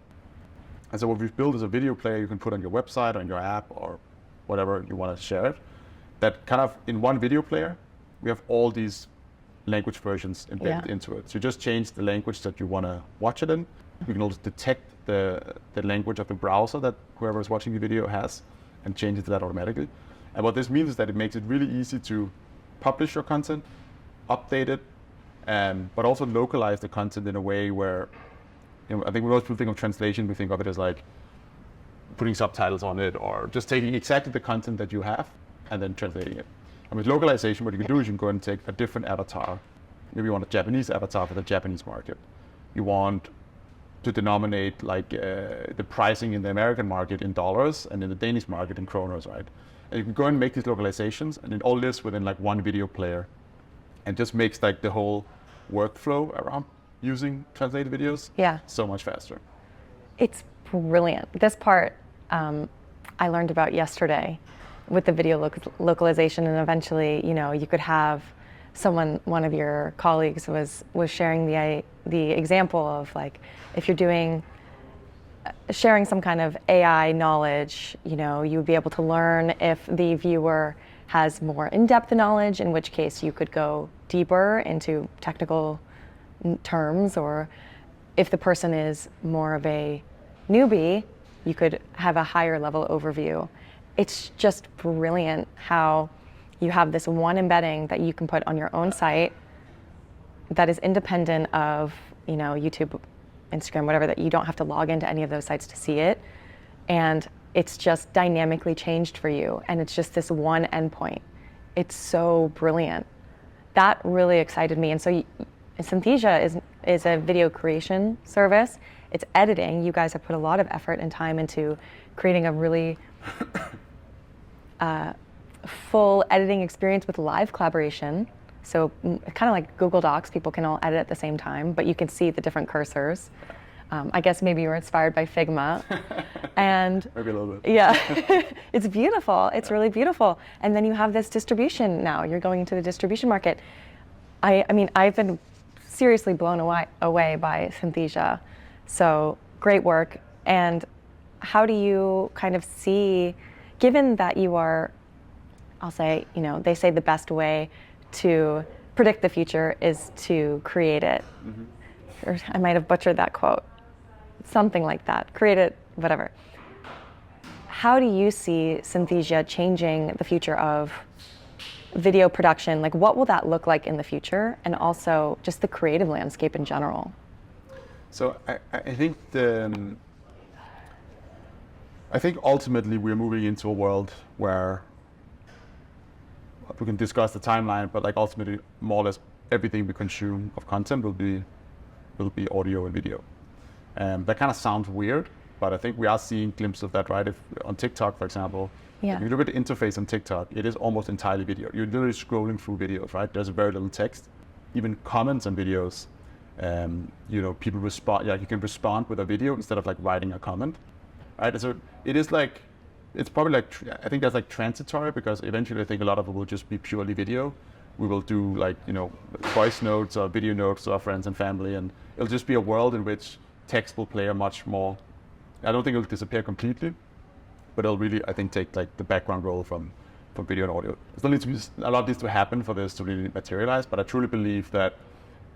And so what we've built is a video player you can put on your website, on your app, or whatever you want to share it. That kind of, in one video player, we have all these language versions embedded into it. So you just change the language that you want to watch it in. You can also detect the language of the browser that whoever is watching the video has and change it to that automatically. And what this means is that it makes it really easy to publish your content, update it, but also localize the content in a way where I think when most people think of translation, we think of it as like putting subtitles on it or just taking exactly the content that you have and then translating it. And with localization, what you can do is you can go and take a different avatar. Maybe you want a Japanese avatar for the Japanese market. You want to denominate like the pricing in the American market in dollars and in the Danish market in kroners, right? And you can go and make these localizations, and it all lives within like one video player, and just makes like the whole workflow around using translated videos so much faster. It's brilliant. This part I learned about yesterday with the video localization, and eventually, you know, you could have one of your colleagues was sharing the example of like if you're sharing some kind of AI knowledge, you know, you would be able to learn if the viewer has more in-depth knowledge, in which case you could go deeper into technical terms, or if the person is more of a newbie, you could have a higher level overview. It's just brilliant how you have this one embedding that you can put on your own site that is independent of, you know, YouTube, Instagram, whatever, that you don't have to log into any of those sites to see it. And it's just dynamically changed for you. And it's just this one endpoint. It's so brilliant. That really excited me. And so Synthesia is a video creation service. It's editing. You guys have put a lot of effort and time into creating a really full editing experience with live collaboration. So kind of like Google Docs, people can all edit at the same time, but you can see the different cursors. I guess maybe you were inspired by Figma. And maybe a little bit. Yeah, it's beautiful. It's really beautiful. And then you have this distribution now. You're going into the distribution market. I mean, I've been seriously blown away by Synthesia. So great work. And how do you kind of see, given that you are, I'll say, you know, they say the best way to predict the future is to create it. Mm-hmm. Or I might have butchered that quote. Something like that. Create it, whatever. How do you see Synthesia changing the future of video production? Like, what will that look like in the future? And also just the creative landscape in general. So I think I think ultimately we're moving into a world where we can discuss the timeline, but like ultimately more or less everything we consume of content will be audio and video. That kind of sounds weird, but I think we are seeing glimpses of that, right? If on TikTok, for example, if you look at the interface on TikTok, it is almost entirely video. You're literally scrolling through videos, right? There's very little text. Even comments on videos, you know, people respond. Yeah, you can respond with a video instead of like writing a comment, right? So it is like, it's probably like, I think that's like transitory, because eventually I think a lot of it will just be purely video. We will do like, you know, voice notes or video notes to our friends and family, and it'll just be a world in which text will play a much more, I don't think it'll disappear completely, but it'll really, I think, take like the background role from video and audio. Still needs to be, a lot needs to happen for this to really materialize, but I truly believe that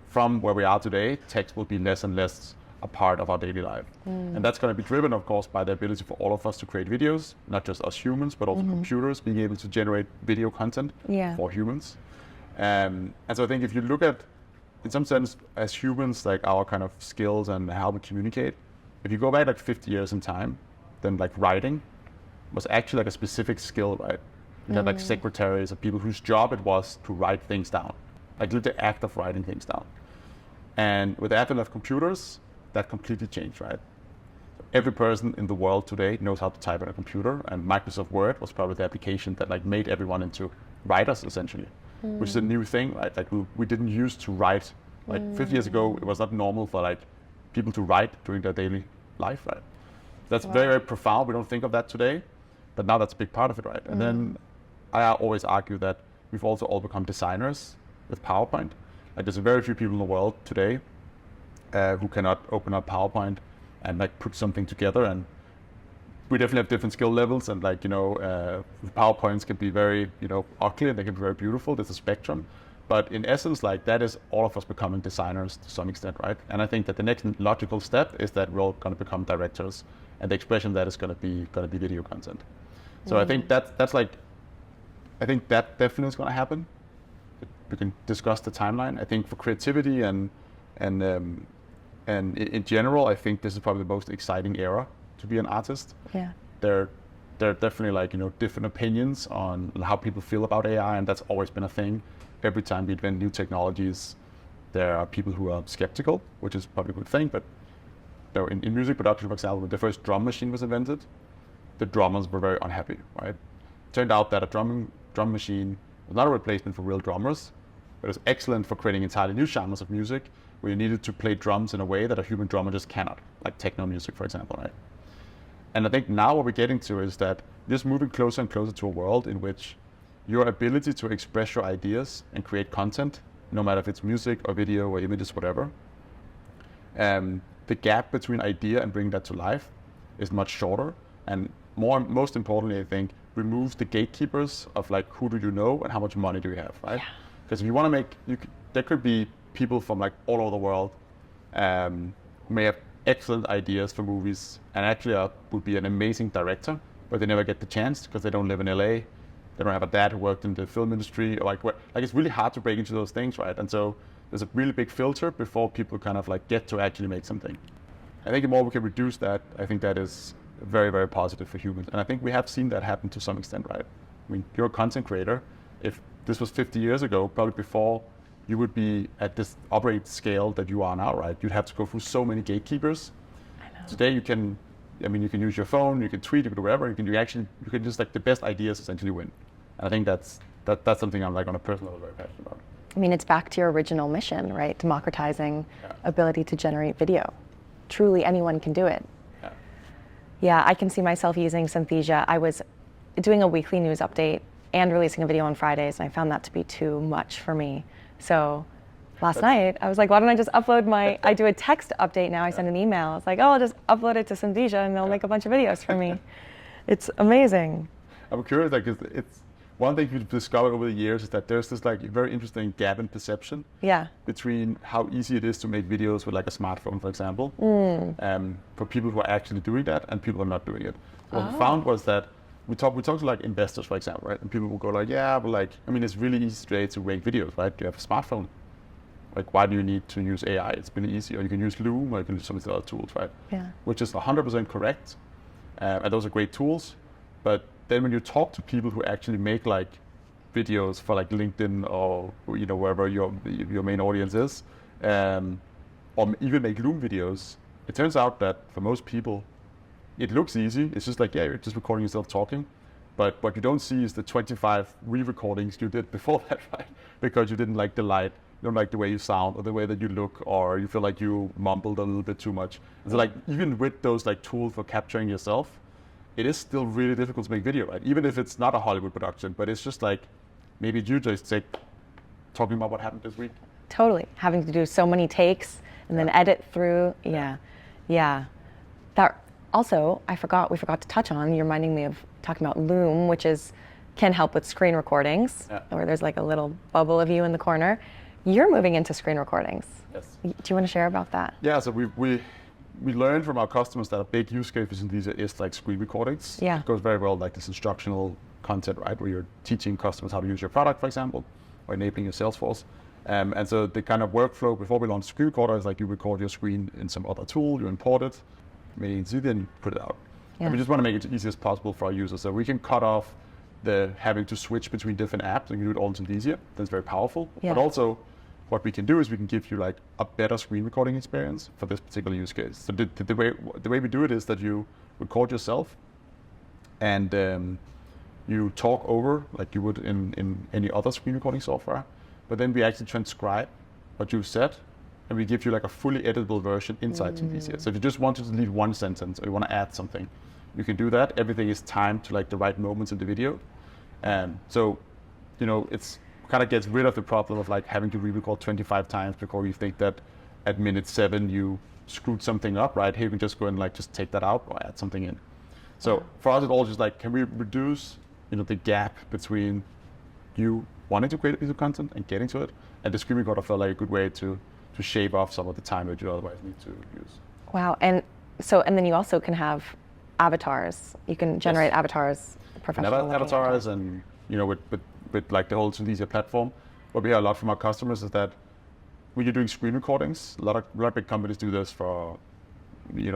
from where we are today, text will be less and less a part of our daily life. And that's going to be driven, of course, by the ability for all of us to create videos, not just us humans, but also computers being able to generate video content for humans. And so I think if you look at, in some sense, as humans, like our kind of skills and how we communicate, if you go back like 50 years in time, then like writing was actually like a specific skill, right? You had like secretaries or people whose job it was to write things down, like the act of writing things down. And with the advent of computers, that completely changed, right? Every person in the world today knows how to type on a computer, and Microsoft Word was probably the application that like made everyone into writers essentially, which is a new thing, right? Like we didn't used to write. Like 50 years ago, it was not normal for like people to write during their daily life, right? That's very, very profound. We don't think of that today, but now that's a big part of it, right? And then I always argue that we've also all become designers with PowerPoint. Like there's very few people in the world today who cannot open up PowerPoint and like put something together. And we definitely have different skill levels, and like, you know, PowerPoints can be very, you know, ugly and they can be very beautiful. There's a spectrum. But in essence, like that is all of us becoming designers to some extent, right? And I think that the next logical step is that we're all going to become directors, and the expression of that is going to be video content. So I think that's like, I think that definitely is going to happen. We can discuss the timeline. I think for creativity and in general, I think this is probably the most exciting era to be an artist. Yeah. There there are definitely like, different opinions on how people feel about AI, and that's always been a thing. Every time we invent new technologies, there are people who are skeptical, which is probably a good thing, but in music production, for example, when the first drum machine was invented, the drummers were very unhappy, right? Turned out that a drum machine was not a replacement for real drummers, but it was excellent for creating entirely new genres of music where you needed to play drums in a way that a human drummer just cannot, like techno music, for example, right? And I think now what we're getting to is that just moving closer and closer to a world in which your ability to express your ideas and create content, no matter if it's music or video or images, whatever, the gap between idea and bringing that to life is much shorter, and most importantly, I think, removes the gatekeepers of like, who do you know and how much money do you have, right? Because if you want to make, there could be people from like all over the world who may have excellent ideas for movies and actually would be an amazing director, but they never get the chance because they don't live in LA. They don't have a dad who worked in the film industry, or like it's really hard to break into those things, right? And so there's a really big filter before people kind of like get to actually make something. I think the more we can reduce that, I think that is very, very positive for humans. And I think we have seen that happen to some extent, right? I mean, you're a content creator. If this was 50 years ago, probably before you would be at this operate scale that you are now, right? You'd have to go through so many gatekeepers. I know. Today you can use your phone, you can tweet, you can do whatever, you can just like the best ideas essentially win. And I think that's something I'm like on a personal level very passionate about. I mean, it's back to your original mission, right? Democratizing ability to generate video. Truly anyone can do it. Yeah, I can see myself using Synthesia. I was doing a weekly news update and releasing a video on Fridays, and I found that to be too much for me. So last night, I was like, why don't I just upload I do a text update now, I send an email. It's like, oh, I'll just upload it to Synthesia and they'll make a bunch of videos for me. It's amazing. I'm curious, like, it's one thing we've discovered over the years is that there's this like very interesting gap in perception between how easy it is to make videos with like a smartphone, for example, for people who are actually doing that and people who are not doing it. So what we found was that we talked to like investors, for example, right? And people will go like, yeah, but like, I mean, it's really easy today to make videos, right? You have a smartphone. Like, why do you need to use AI? It's been easy, or you can use Loom, or you can use some of the other tools, right? Yeah. Which is 100% correct, and those are great tools. But then when you talk to people who actually make like videos for like LinkedIn or wherever your main audience is, or even make Loom videos, it turns out that for most people, it looks easy. It's just like, yeah, you're just recording yourself talking. But what you don't see is the 25 re-recordings you did before that, right? Because you didn't like the light, you don't like the way you sound or the way that you look, or you feel like you mumbled a little bit too much. And so like, even with those like tools for capturing yourself, it is still really difficult to make video, right? Even if it's not a Hollywood production, but it's just like, maybe you just like talking about what happened this week. Totally, having to do so many takes and then edit through, yeah. That also, we forgot to touch on, you're reminding me of talking about Loom, which can help with screen recordings, where there's like a little bubble of you in the corner. You're moving into screen recordings. Yes. Do you want to share about that? Yeah, so we learned from our customers that a big use case for Synthesia is like screen recordings. Yeah. It goes very well like this instructional content, right, where you're teaching customers how to use your product, for example, or enabling your sales force. And so the kind of workflow before we launch screen recorder is like you record your screen in some other tool, you import it, maybe in Synthesia, and put it out. Yeah. And we just want to make it as easy as possible for our users. So we can cut off the having to switch between different apps and you do it all in Synthesia. That's very powerful. Yeah. But also, what we can do is we can give you like a better screen recording experience for this particular use case. So the way we do it is that you record yourself and you talk over like you would in any other screen recording software, but then we actually transcribe what you've said and we give you like a fully editable version inside Synthesia. So if you just want to delete one sentence or you want to add something, you can do that. Everything is timed to like the right moments in the video. So, it's kind of gets rid of the problem of like having to re-record 25 times before you think that at minute 7 you screwed something up, right? Here you can just go and like just take that out or add something in. So for us, it's all just like, can we reduce the gap between you wanting to create a piece of content and getting to it, and the screen recorder felt like a good way to shave off some of the time that you otherwise need to use. Wow, and then you also can have avatars. You can generate avatars, professional avatars, and with like the whole Synthesia platform, what we hear a lot from our customers is that when you're doing screen recordings, a lot of big companies do this for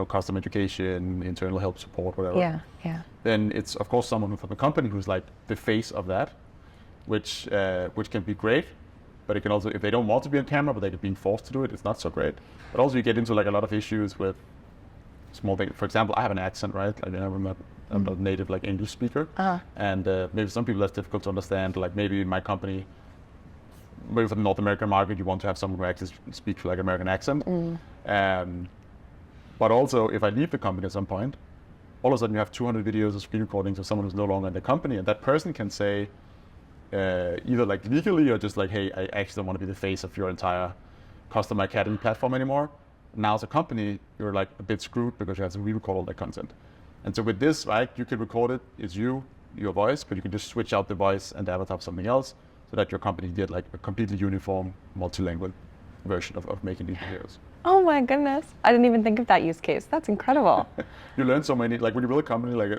custom education, internal help support, whatever. Yeah, yeah. Then it's of course someone from the company who's like the face of that, which can be great, but it can also, if they don't want to be on camera, but they're being forced to do it, it's not so great. But also you get into like a lot of issues with small things. For example, I have an accent, right? Like I'm not a native like English speaker, and maybe some people that's difficult to understand. Like maybe in my company, maybe for the North American market, you want to have someone who actually speaks like American accent. But also, if I leave the company at some point, all of a sudden you have 200 videos of screen recordings of someone who's no longer in the company, and that person can say, either like legally or just like, hey, I actually don't want to be the face of your entire customer academy platform anymore. Now as a company, you're like a bit screwed because you have to re-record all that content. And so with this, right, you can record it, it's your voice, but you can just switch out the voice and the avatar of something else so that your company get like a completely uniform, multilingual version of making these videos. Oh my goodness. I didn't even think of that use case. That's incredible. You learn so many, like when you build a company, like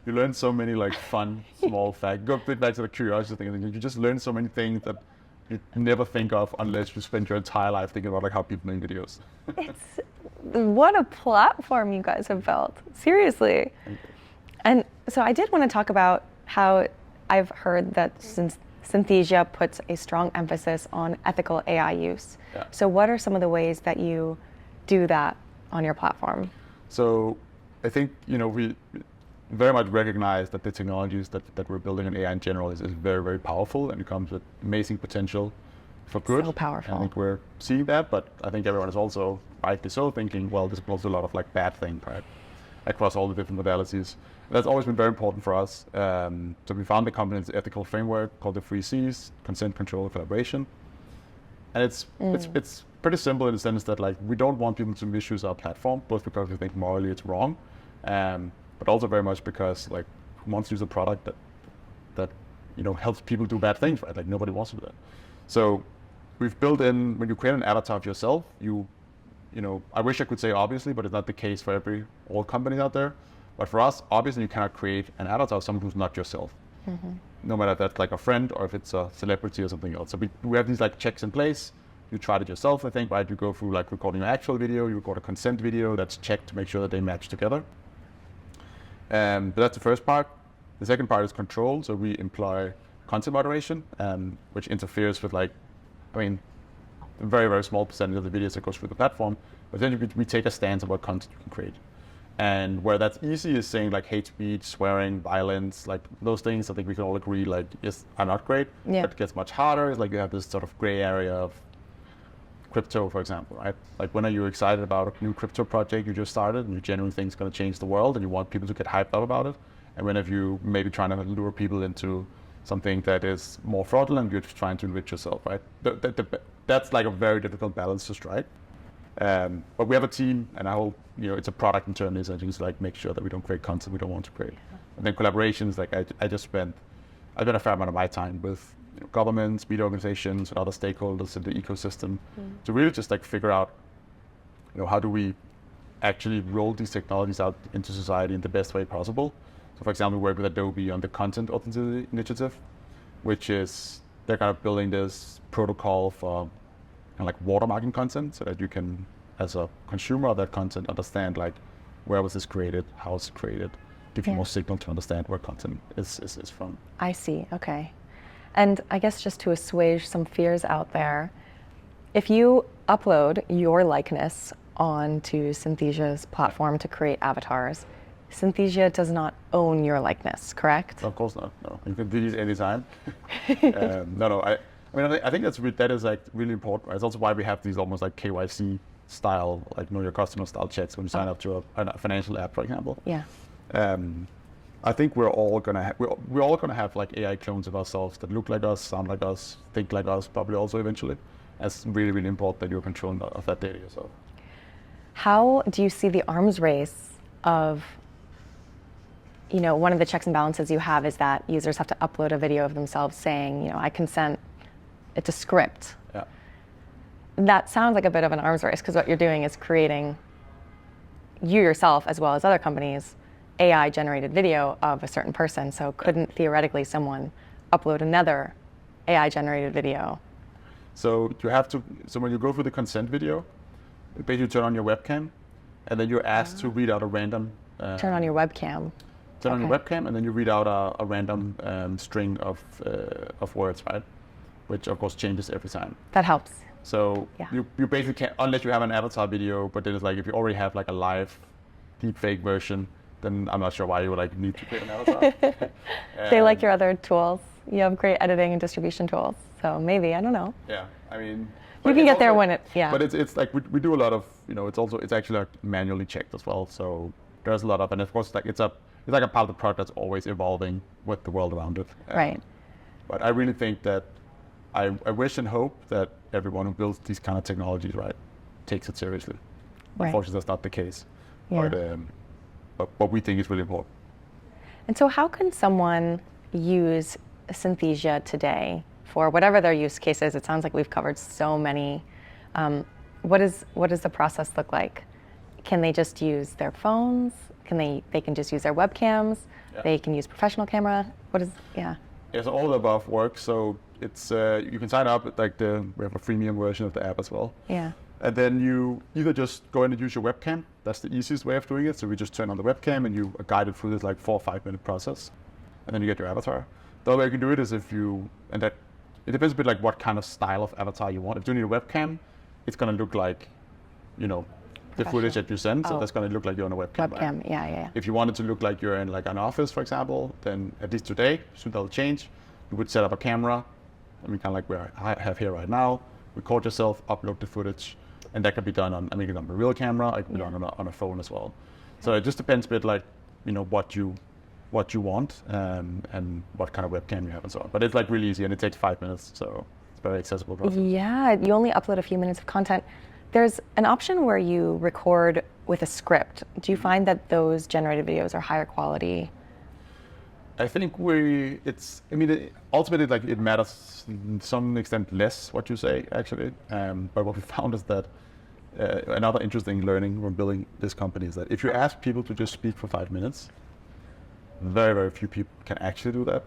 you learn so many like fun, small facts. Go a bit back to the curiosity thing. You just learn so many things that you never think of unless you spend your entire life thinking about like how people make videos. What a platform you guys have built. Seriously. And so I did want to talk about how I've heard that since Synthesia puts a strong emphasis on ethical AI use. Yeah. So what are some of the ways that you do that on your platform? So I think, we very much recognize that the technologies that we're building in AI in general is very, very powerful, and it comes with amazing potential for good. So powerful. I think we're seeing that, but I think everyone is also rightly so thinking, well, there's also a lot of like bad things, right? Across all the different modalities. That's always been very important for us. So we found the company's ethical framework called the 3Cs: consent, control, collaboration. And it's pretty simple in the sense that like we don't want people to misuse our platform, both because we think morally it's wrong, but also very much because like who wants to use a product that helps people do bad things, right? Like nobody wants to do that. So we've built in, when you create an avatar of yourself, I wish I could say obviously, but it's not the case for all companies out there. But for us, obviously you cannot create an avatar of someone who's not yourself. No matter if that's like a friend or if it's a celebrity or something else. So we have these like checks in place. You tried it yourself, I think, right? You go through like recording an actual video, you record a consent video that's checked to make sure that they match together. But that's the first part. The second part is control. So we employ content moderation, which interferes with a very, very small percentage of the videos that goes through the platform. But then we take a stance on what content you can create. And where that's easy is saying like hate speech, swearing, violence, like those things I think we can all agree like are not great. Yeah. But it gets much harder. It's like you have this sort of gray area of crypto, for example, right? Like when are you excited about a new crypto project you just started and you genuinely think it's going to change the world and you want people to get hyped up about it? And when have you maybe trying to lure people into something that is more fraudulent, you're just trying to enrich yourself, right? That's like a very difficult balance to strike. But we have a team, and it's a product internally, so I just like make sure that we don't create content we don't want to create. And then collaborations, like I spent a fair amount of my time with governments, media organizations, and other stakeholders in the ecosystem to really just like figure out, how do we actually roll these technologies out into society in the best way possible. So for example, we work with Adobe on the Content Authenticity Initiative, which is, they're kind of building this protocol for kind of like watermarking content so that you can, as a consumer of that content, understand like where was this created, how was it created, give you more signal to understand where content is from. I see, okay. And I guess just to assuage some fears out there, if you upload your likeness onto Synthesia's platform to create avatars, Synthesia does not own your likeness, correct? Of course not, no. You can delete it anytime. No, I think that is like really important. Right? It's also why we have these almost like KYC style, like know your customer style checks when you sign up to a financial app, for example. Yeah. I think we're all gonna have like AI clones of ourselves that look like us, sound like us, think like us, probably also eventually. It's really, really important that you're controlling of that data yourself. How do you see the arms race of, one of the checks and balances you have is that users have to upload a video of themselves saying, I consent. It's a script. Yeah. That sounds like a bit of an arms race because what you're doing is creating, you yourself as well as other companies, AI generated video of a certain person. So couldn't theoretically someone upload another AI generated video? So when you go through the consent video, basically you turn on your webcam and then you're asked to read out a random. Turn on your webcam. Turn on your webcam, and then you read out a random string of words, right? Which of course changes every time. That helps. So you basically can't, unless you have an avatar video, but then it's like if you already have like a live deepfake version, then I'm not sure why you would like need to create an avatar. They like your other tools. You have great editing and distribution tools. So maybe, I don't know. Yeah, I mean, you can get there when it, But it's like we do a lot of, it's actually like manually checked as well. So there's a lot of, and of course it's like a part of the product that's always evolving with the world around it. Right. But I really think that I wish and hope that everyone who builds these kind of technologies, right, takes it seriously. Right. Unfortunately, that's not the case. Yeah. But we think it's really important. And so how can someone use Synthesia today for whatever their use case is? It sounds like we've covered so many. What does the process look like? Can they just use their phones? They can just use their webcams? Yeah. They can use professional camera? Yeah, so all of the above works. So it's you can sign up with we have a freemium version of the app as well. Yeah. And then you either just go in and use your webcam. That's the easiest way of doing it. So we just turn on the webcam and you are guided through this like 4 or 5 minute process. And then you get your avatar. The other way you can do it is it depends a bit like what kind of style of avatar you want. If you need a webcam, it's going to look like, the footage that you send. So that's going to look like you're on a webcam. Webcam, right? Yeah. If you want it to look like you're in like an office, for example, then at least today, soon that'll change. You would set up a camera. I mean, kind of like where I have here right now. Record yourself, upload the footage. And that can be done on, on a real camera. It can be done on a phone as well. So it just depends a bit like, what you want and what kind of webcam you have and so on. But it's like really easy and it takes 5 minutes, so it's very accessible process. Yeah, you only upload a few minutes of content. There's an option where you record with a script. Do you find that those generated videos are higher quality? I think ultimately like it matters to some extent less what you say actually. But what we found is that another interesting learning when building this company is that if you ask people to just speak for 5 minutes, very, very few people can actually do that.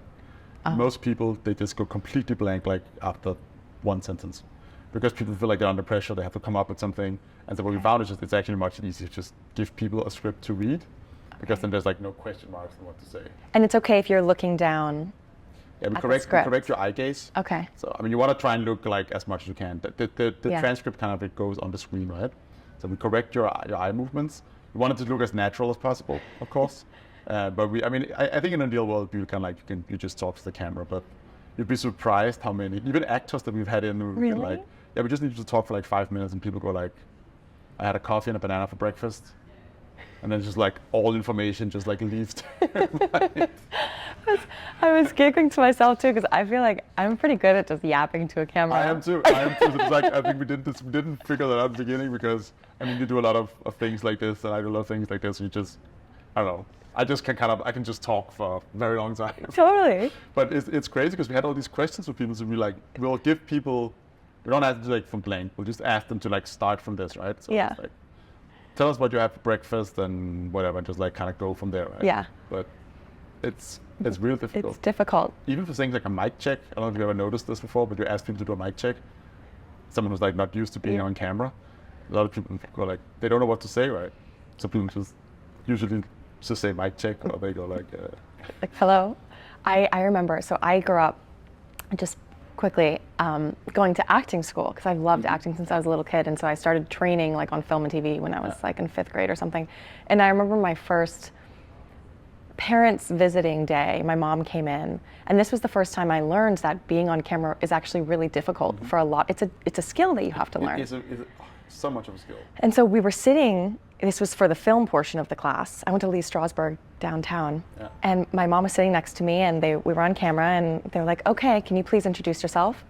Most people, they just go completely blank like after one sentence. Because people feel like they're under pressure, they have to come up with something. And so what we found is it's actually much easier to just give people a script to read, because then there's like no question marks on what to say. And it's okay if you're looking down. Yeah, we correct your eye gaze. Okay. So I mean, you want to try and look like as much as you can. The transcript kind of it goes on the screen, right? So we correct your eye movements. We want it to look as natural as possible, of course. But I think in an ideal world, you can you just talk to the camera, but you'd be surprised how many, even actors that we've had in, really? We just need to talk for like 5 minutes, and people go like, I had a coffee and a banana for breakfast, and then just like all information just like leaves. I was giggling to myself too, because I feel like I'm pretty good at just yapping to a camera. I am too. It's like, I think we didn't figure that out at the beginning, because you do a lot of things like this, and I do a lot of things like this. And you just, I don't know. I can just talk for a very long time. Totally. But it's crazy because we had all these questions with people, so we'll give people, we don't ask them to like from blank. We'll just ask them to like start from this, right? So yeah. It's like, tell us what you have for breakfast and whatever, and just like kind of go from there, right? Yeah. But it's real difficult. It's difficult. Even for things like a mic check. I don't know if you ever noticed this before, but you ask people to do a mic check. Someone who's like not used to being on camera. A lot of people go like, they don't know what to say, right? So people just usually just say mic check, or they go like hello. I remember, so I grew up just quickly going to acting school, because I've loved acting since I was a little kid, and so I started training like on film and TV when I was like in 5th grade or something. And I remember my first parents visiting day, my mom came in, and this was the first time I learned that being on camera is actually really difficult for a lot. It's a skill that you have to learn. It's so much of a skill. And so we were sitting, this was for the film portion of the class. I went to Lee Strasberg downtown, and my mom was sitting next to me, and we were on camera, and they were like, okay, can you please introduce yourself?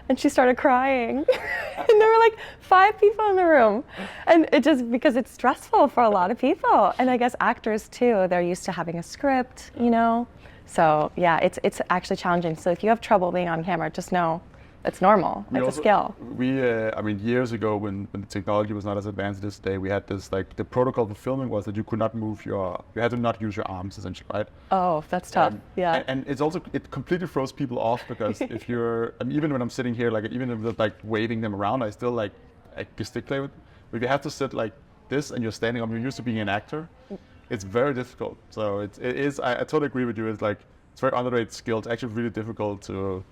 And she started crying. And there were like 5 people in the room. And it just, because it's stressful for a lot of people. And I guess actors too, they're used to having a script, So yeah, it's actually challenging. So if you have trouble being on camera, just know it's normal. It's a skill. Years ago when the technology was not as advanced as today, we had this, like, the protocol for filming was that you could not you had to not use your arms, essentially, right? Oh, that's tough. Yeah. And it completely throws people off, because if you're, even when I'm sitting here, like, even if they're like waving them around, I still like gesticulate with. But if you have to sit like this and you're standing up, you're used to being an actor, it's very difficult. So it is, I totally agree with you. It's like, it's very underrated skill. It's actually really difficult to,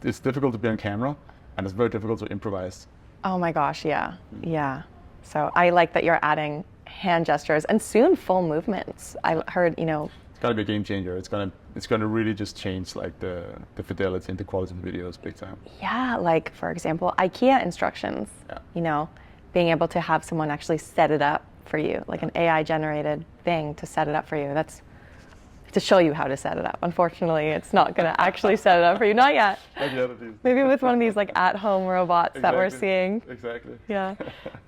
it's difficult to be on camera, and it's very difficult to improvise. Oh my gosh, yeah, yeah. So I like that you're adding hand gestures and soon full movements. I heard, you know. It's gonna be a game changer. It's gonna really just change like the fidelity and the quality of the videos big time. Yeah, like for example, IKEA instructions. Yeah. You know, being able to have someone actually set it up for you, like an AI generated thing to set it up for you. That's to show you how to set it up. Unfortunately, it's not going to actually set it up for you. Not yet. Maybe with one of these like at-home robots that we're seeing. Exactly. Yeah.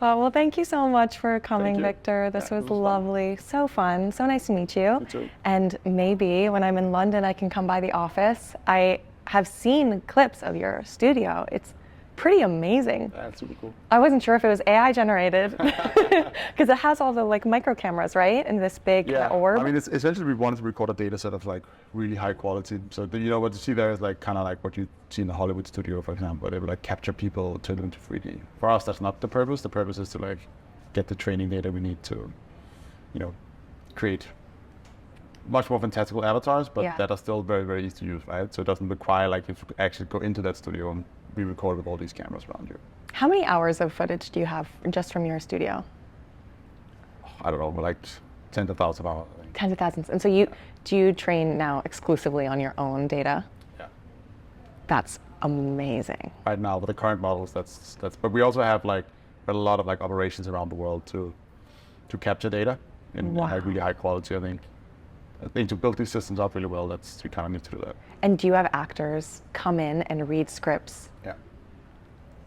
Well, thank you so much for coming, Victor. This was lovely. So fun. So nice to meet you. You too. And maybe when I'm in London, I can come by the office. I have seen clips of your studio. It's pretty amazing. That's super cool. I wasn't sure if it was AI generated because it has all the like micro cameras, right? And this big orb. I mean, it's essentially we wanted to record a data set of like really high quality. So you know what you see there is like kind of like what you see in the Hollywood studio, for example. They would like capture people, turn them into 3D. For us, that's not the purpose. The purpose is to like get the training data we need to, you know, create much more fantastical avatars, but that are still very, very easy to use, right? So it doesn't require like you actually go into that studio and be recorded with all these cameras around you. How many hours of footage do you have just from your studio? I don't know, but like tens of thousands of hours. I think. Tens of thousands. And so do you train now exclusively on your own data? Yeah. That's amazing. Right now, with the current models, that's. But we also have like a lot of like operations around the world to capture data in like really high quality. I think to build these systems up really well, we kind of need to do that. And do you have actors come in and read scripts? Yeah.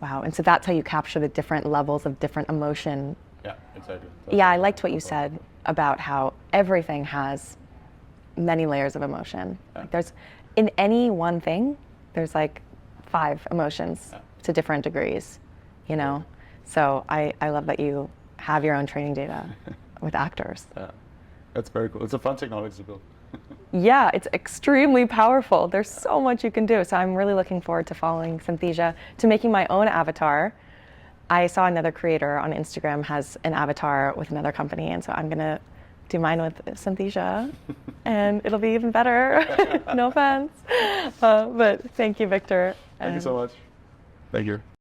Wow, and so that's how you capture the different levels of different emotion. Yeah, exactly. I liked what you said about how everything has many layers of emotion. Yeah. Like there's, in any one thing, there's like 5 emotions to different degrees, you know? So I love that you have your own training data with actors. Yeah. That's very cool. It's a fun technology to build. Yeah, it's extremely powerful. There's so much you can do. So I'm really looking forward to following Synthesia, to making my own avatar. I saw another creator on Instagram has an avatar with another company, and so I'm going to do mine with Synthesia, and it'll be even better. No offense. But thank you, Victor. Thank you so much. Thank you.